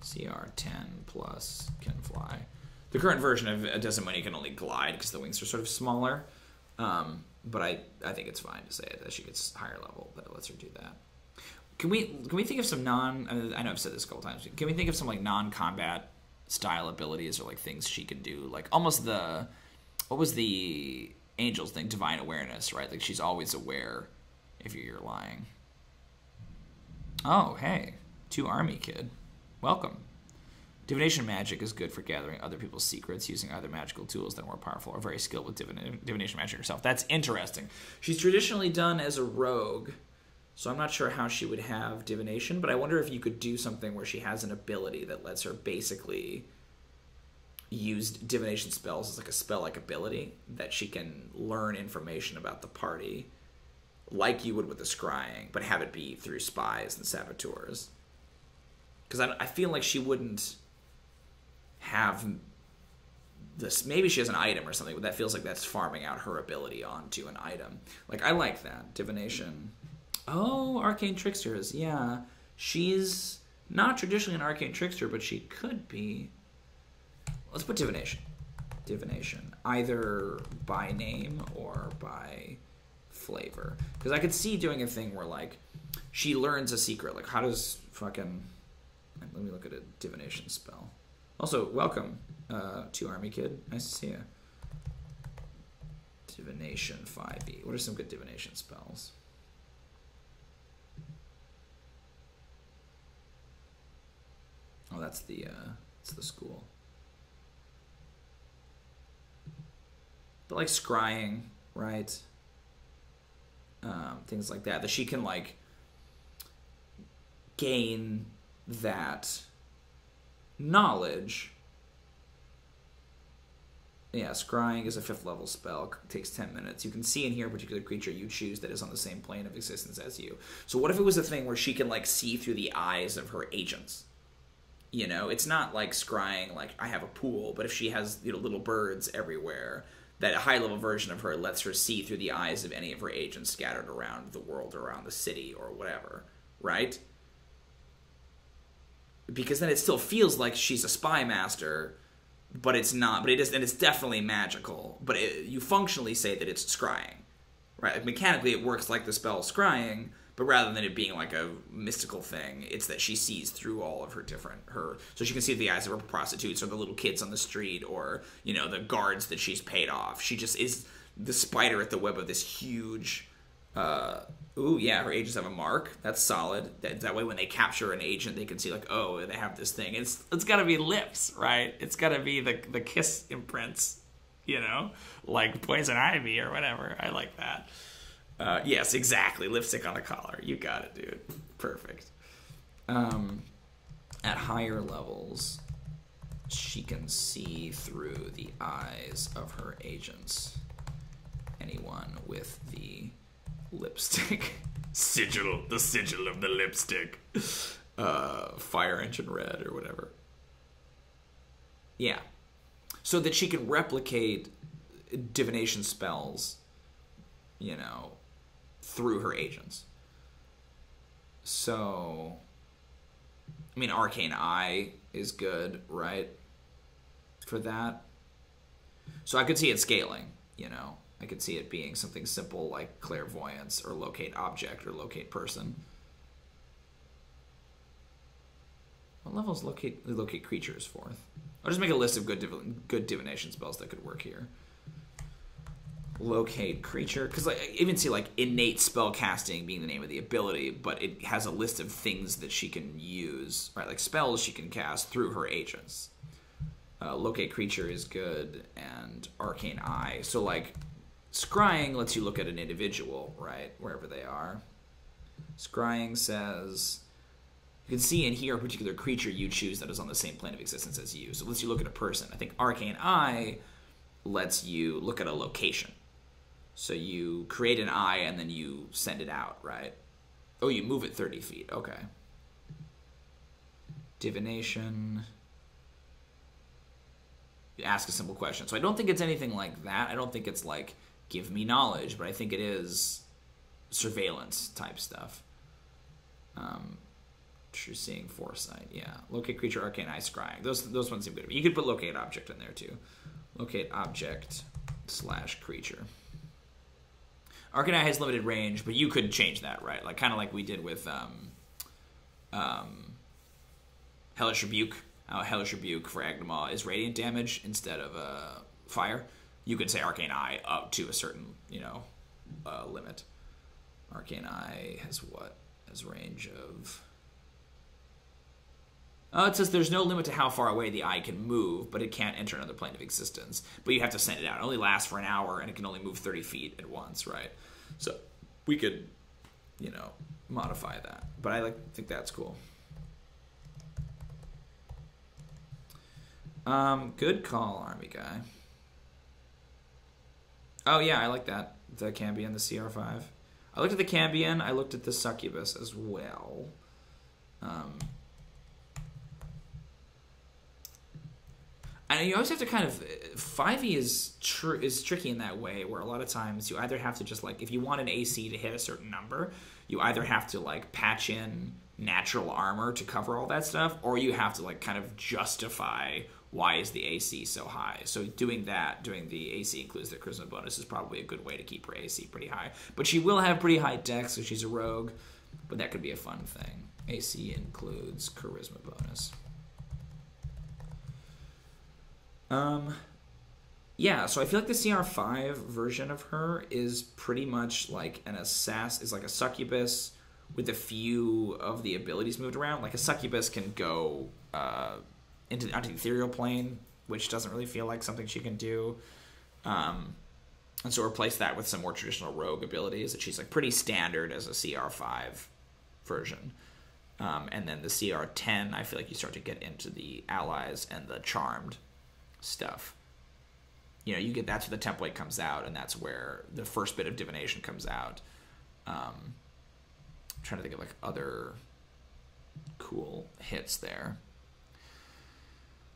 [SPEAKER 1] CR10 plus can fly. The current version of Desdemonia can only glide because the wings are sort of smaller. But I think it's fine to say it as she gets higher level that it lets her do that. Can we think of some I know I've said this a couple times. Can we think of some like non-combat style abilities or like things she can do? Like almost what was the Angel's thing? Divine awareness, right? Like she's always aware if you're lying. Oh, hey. 2 army kid. Welcome. Divination magic is good for gathering other people's secrets, using other magical tools that are more powerful, or very skilled with divination magic herself. That's interesting. She's traditionally done as a rogue, So I'm not sure how she would have divination, but I wonder if you could do something where she has an ability that lets her basically use divination spells as like a spell-like ability that she can learn information about the party like you would with the scrying, but have it be through spies and saboteurs. Because I feel like she wouldn't have this. Maybe she has an item or something, but that feels like that's farming out her ability onto an item. Like, I like that. Divination. Oh, arcane tricksters. Yeah. She's not traditionally an arcane trickster, but she could be. Let's put divination. Divination. Either by name or by flavor. Because I could see doing a thing where, like, she learns a secret. Like, how does fucking... Let me look at a divination spell. Also, welcome to Army Kid. Nice to see you. Divination 5e. What are some good divination spells? Oh, that's the school. But like scrying, right? Things like that. That she can like gain that knowledge. Yeah, scrying is a 5th level spell. It takes 10 minutes. You can see and hear a particular creature you choose that is on the same plane of existence as you. So what if it was a thing where she can like see through the eyes of her agents? You know, it's not like scrying like I have a pool, but if she has, you know, little birds everywhere, that a high level version of her lets her see through the eyes of any of her agents scattered around the world, around the city or whatever, right? Because then it still feels like she's a spy master, but it's not. But it is, and it's definitely magical. But you functionally say that it's scrying, right? Like mechanically, it works like the spell scrying, but rather than it being like a mystical thing, it's that she sees through all of so she can see the eyes of her prostitutes or the little kids on the street or, you know, the guards that she's paid off. She just is the spider at the web of this huge. Ooh, yeah, her agents have a mark. That's solid. That way, when they capture an agent, they can see like, oh, they have this thing. It's got to be lips, right? It's got to be the kiss imprints, you know, like poison ivy or whatever. I like that. Yes, exactly. Lipstick on a collar. You got it, dude. Perfect. At higher levels, she can see through the eyes of her agents. Anyone with the lipstick sigil, the sigil of the lipstick, fire engine red or whatever. Yeah, so that she can replicate divination spells, you know, through her agents. So, I mean, arcane eye is good, right, for that. So I could see it scaling, you know. I could see it being something simple like clairvoyance or locate object or locate person. What level is locate creatures 4th? I'll just make a list of good divination spells that could work here. Locate creature, because like, I even see like innate spell casting being the name of the ability, but it has a list of things that she can use, right? Like spells she can cast through her agents. Locate creature is good, and arcane eye. So like, scrying lets you look at an individual, right, wherever they are. Scrying says you can see and hear a particular creature you choose that is on the same plane of existence as you. So it lets you look at a person. I think arcane eye lets you look at a location. So you create an eye and then you send it out, right? Oh, you move it 30 feet. Okay. Divination. You ask a simple question. So I don't think it's anything like that. I don't think it's like give me knowledge, but I think it is surveillance type stuff. True seeing, foresight, yeah. Locate creature, arcane eye, scrying. Those ones seem good. You could put locate object in there too. Locate object / creature. Arcane eye has limited range, but you could change that, right? Like kind of like we did with Hellish Rebuke. Hellish Rebuke for Agnoment is radiant damage instead of fire. You could say Arcane Eye up to a certain, you know, limit. Arcane Eye has what? Has range of... it says there's no limit to how far away the eye can move, but it can't enter another plane of existence. But you have to send it out. It only lasts for an hour, and it can only move 30 feet at once, right? So we could, you know, modify that. But I think that's cool. Good call, Army Guy. Oh yeah, I like that. The Cambion, the CR5. I looked at the Cambion, I looked at the Succubus as well. And you always have to kind of 5e is tricky in that way, where a lot of times you either have to just like, if you want an AC to hit a certain number, you either have to like patch in natural armor to cover all that stuff, or you have to like kind of justify why is the AC so high. So doing the AC includes the charisma bonus is probably a good way to keep her AC pretty high. But she will have pretty high dex, so she's a rogue, but that could be a fun thing. AC includes charisma bonus. Yeah, so I feel like the CR5 version of her is pretty much like an assassin, is like a succubus with a few of the abilities moved around. Like a succubus can go onto the ethereal plane, which doesn't really feel like something she can do. And so replace that with some more traditional rogue abilities that she's like pretty standard as a CR5 version. And then the CR10, I feel like you start to get into the allies and the charmed stuff. You know, you get, that's where the template comes out, and that's where the first bit of divination comes out. I'm trying to think of like other cool hits there.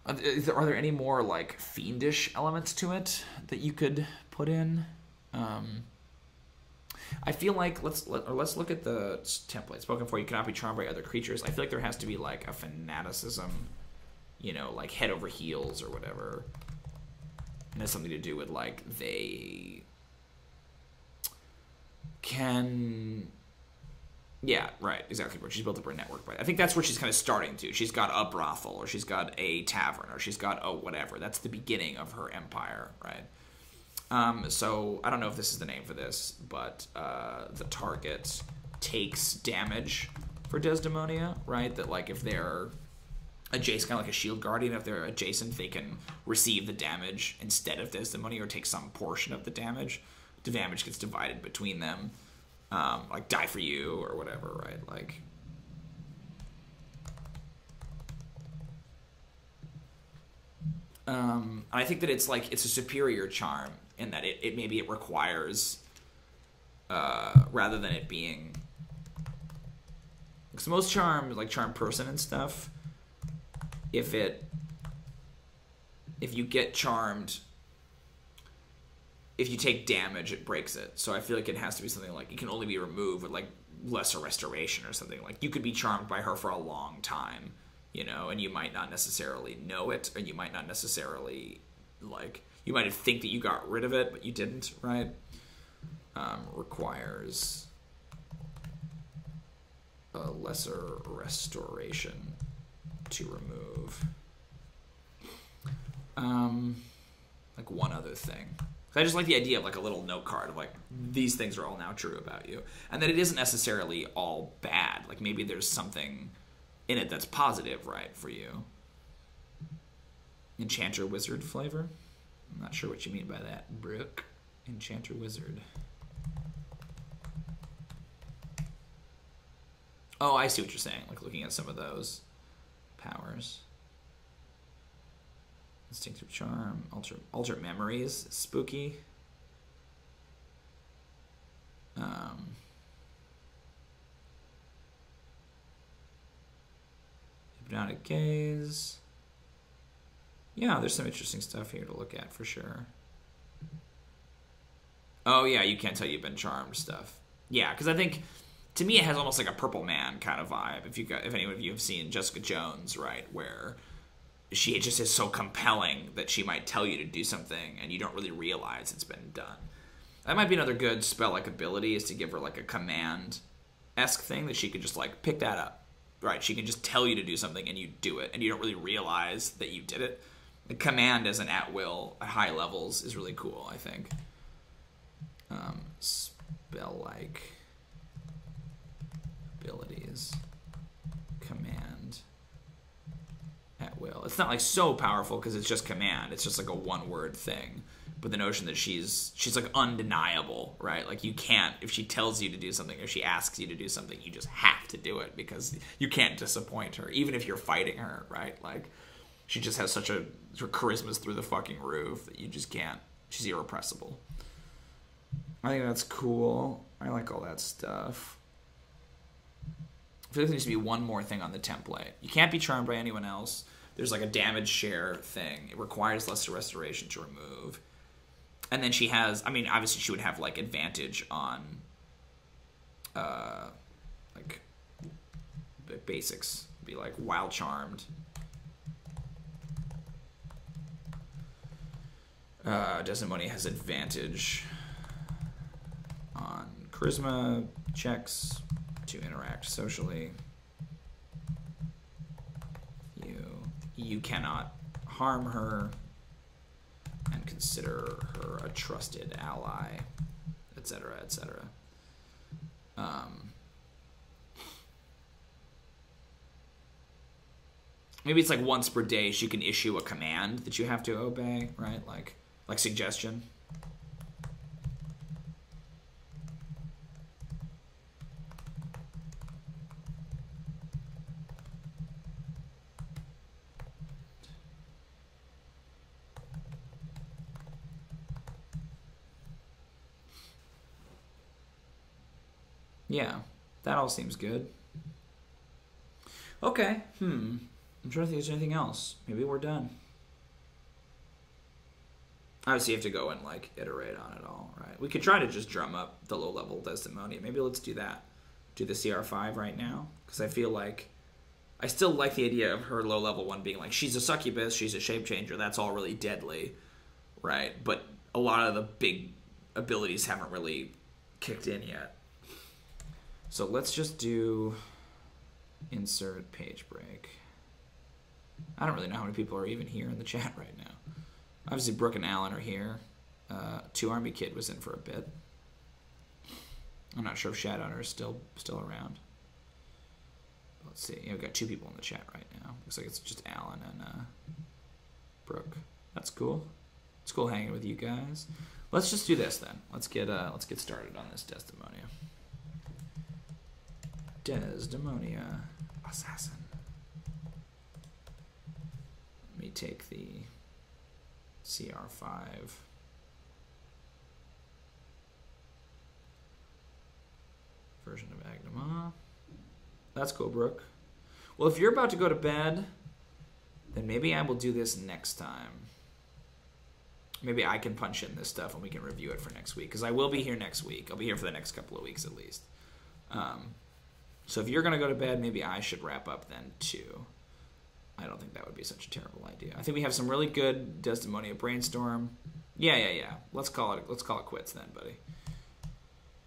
[SPEAKER 1] Are there any more like fiendish elements to it that you could put in? I feel like let's look at the template. Spoken for, you cannot be charmed by other creatures. I feel like there has to be like a fanaticism, you know, like head over heels or whatever. And it has something to do with like they can. Yeah, right, exactly. Where she's built up her network, but I think that's where she's kind of starting to. She's got a brothel, or she's got a tavern, or she's got a whatever. That's the beginning of her empire, right? So I don't know if this is the name for this, but the target takes damage for Desdemonia, right? That like if they're adjacent, kind of like a shield guardian, if they're adjacent, they can receive the damage instead of Desdemonia, or take some portion of the damage. The damage gets divided between them. Like die for you or whatever, right? Like, I think that it's like it's a superior charm in that it maybe it requires rather than it being, because most charms like charm person and stuff, if you get charmed, if you take damage, it breaks it. So I feel like it has to be something like it can only be removed with like lesser restoration or something. Like you could be charmed by her for a long time, you know, and you might not necessarily know it, or you might not necessarily like, you might think that you got rid of it, but you didn't, right? Requires a lesser restoration to remove. Like one other thing. I just like the idea of like a little note card of like, these things are all now true about you. And that it isn't necessarily all bad. Like maybe there's something in it that's positive, right, for you. Enchanter Wizard flavor? I'm not sure what you mean by that, Brooke. Enchanter Wizard. Oh, I see what you're saying. Like looking at some of those powers. Instinctive Charm, Alter Memories, spooky. Hypnotic Gaze. Yeah, there's some interesting stuff here to look at for sure. Oh yeah, you can't tell you've been charmed stuff. Yeah, because I think, to me, it has almost like a Purple Man kind of vibe. If any of you have seen Jessica Jones, right, where she just is so compelling that she might tell you to do something and you don't really realize it's been done. That might be another good spell-like ability, is to give her like a command-esque thing that she could just like pick that up. Right, she can just tell you to do something and you do it, and you don't really realize that you did it. The command as an at-will at high levels is really cool, I think. Spell-like abilities. Command at will. It's not like so powerful because it's just command. It's just like a one-word thing. but the notion that she's like undeniable, right? Like you can't, if she tells you to do something or she asks you to do something, you just have to do it because you can't disappoint her, even if you're fighting her, right? Like she just has such her charisma's through the fucking roof that you just can't. She's irrepressible. I think that's cool. I like all that stuff. I feel like there needs to be one more thing on the template. You can't be charmed by anyone else. There's like a damage share thing. It requires lesser restoration to remove. And then she has, I mean, obviously she would have like advantage on like the basics. Be like wild charmed. Desdemonia has advantage on charisma checks to interact socially. You cannot harm her and consider her a trusted ally, etc., etc. Maybe it's like once per day she can issue a command that you have to obey, right? Like suggestion. Yeah, that all seems good. Okay, I'm trying to think if there's anything else. Maybe we're done. Obviously, you have to go and, like, iterate on it all, right? We could try to just drum up the low-level Desdemonia. Maybe let's do that. Do the CR5 right now. Because I feel like... I still like the idea of her low-level one being like, she's a succubus, she's a shape-changer, that's all really deadly, right? But a lot of the big abilities haven't really kicked in yet. So let's just do insert page break. I don't really know how many people are even here in the chat right now. Obviously, Brooke and Alan are here. 2 Army Kid was in for a bit. I'm not sure if Shadowrunner is still around. Let's see. Yeah, we've got 2 people in the chat right now. Looks like it's just Alan and Brooke. That's cool. It's cool hanging with you guys. Let's just do this then. Let's get started on this Desdemonia. Desdemonia Assassin. Let me take the CR5 version of Agnoment. That's cool, Brooke. Well, if you're about to go to bed, then maybe I will do this next time. Maybe I can punch in this stuff and we can review it for next week, because I will be here next week. I'll be here for the next couple of weeks at least. So if you're going to go to bed, maybe I should wrap up then too. I don't think that would be such a terrible idea. I think we have some really good Desdemonia brainstorm. Yeah. Let's call it quits then, buddy.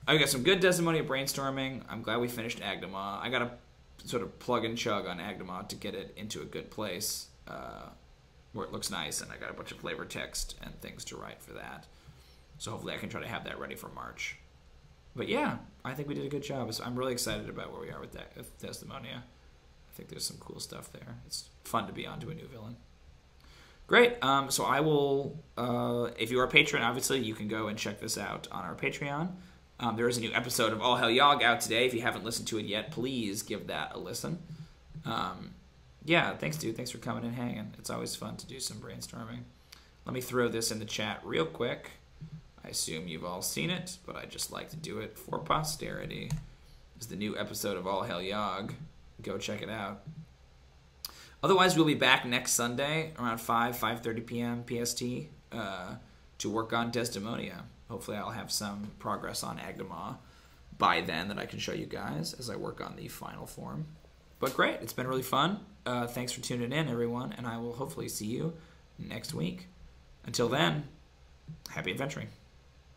[SPEAKER 1] I got some good Desdemonia brainstorming. I'm glad we finished Agnoment. I got to sort of plug and chug on Agnoment to get it into a good place where it looks nice, and I got a bunch of flavor text and things to write for that. So hopefully I can try to have that ready for March. But yeah, I think we did a good job. So I'm really excited about where we are with Desdemonia. I think there's some cool stuff there. It's fun to be onto a new villain. Great. So I will, if you are a patron, obviously, you can go and check this out on our Patreon. There is a new episode of All Hell Yogg out today. If you haven't listened to it yet, please give that a listen. Yeah, thanks, dude. Thanks for coming and hanging. It's always fun to do some brainstorming. Let me throw this in the chat real quick. I assume you've all seen it, but I just like to do it for posterity. It's the new episode of All Hell Yogg. Go check it out. Otherwise, we'll be back next Sunday around 5:30 p.m. PST to work on Desdemonia. Hopefully, I'll have some progress on Agnoment by then that I can show you guys as I work on the final form. But great, it's been really fun. Thanks for tuning in, everyone, and I will hopefully see you next week. Until then, happy adventuring.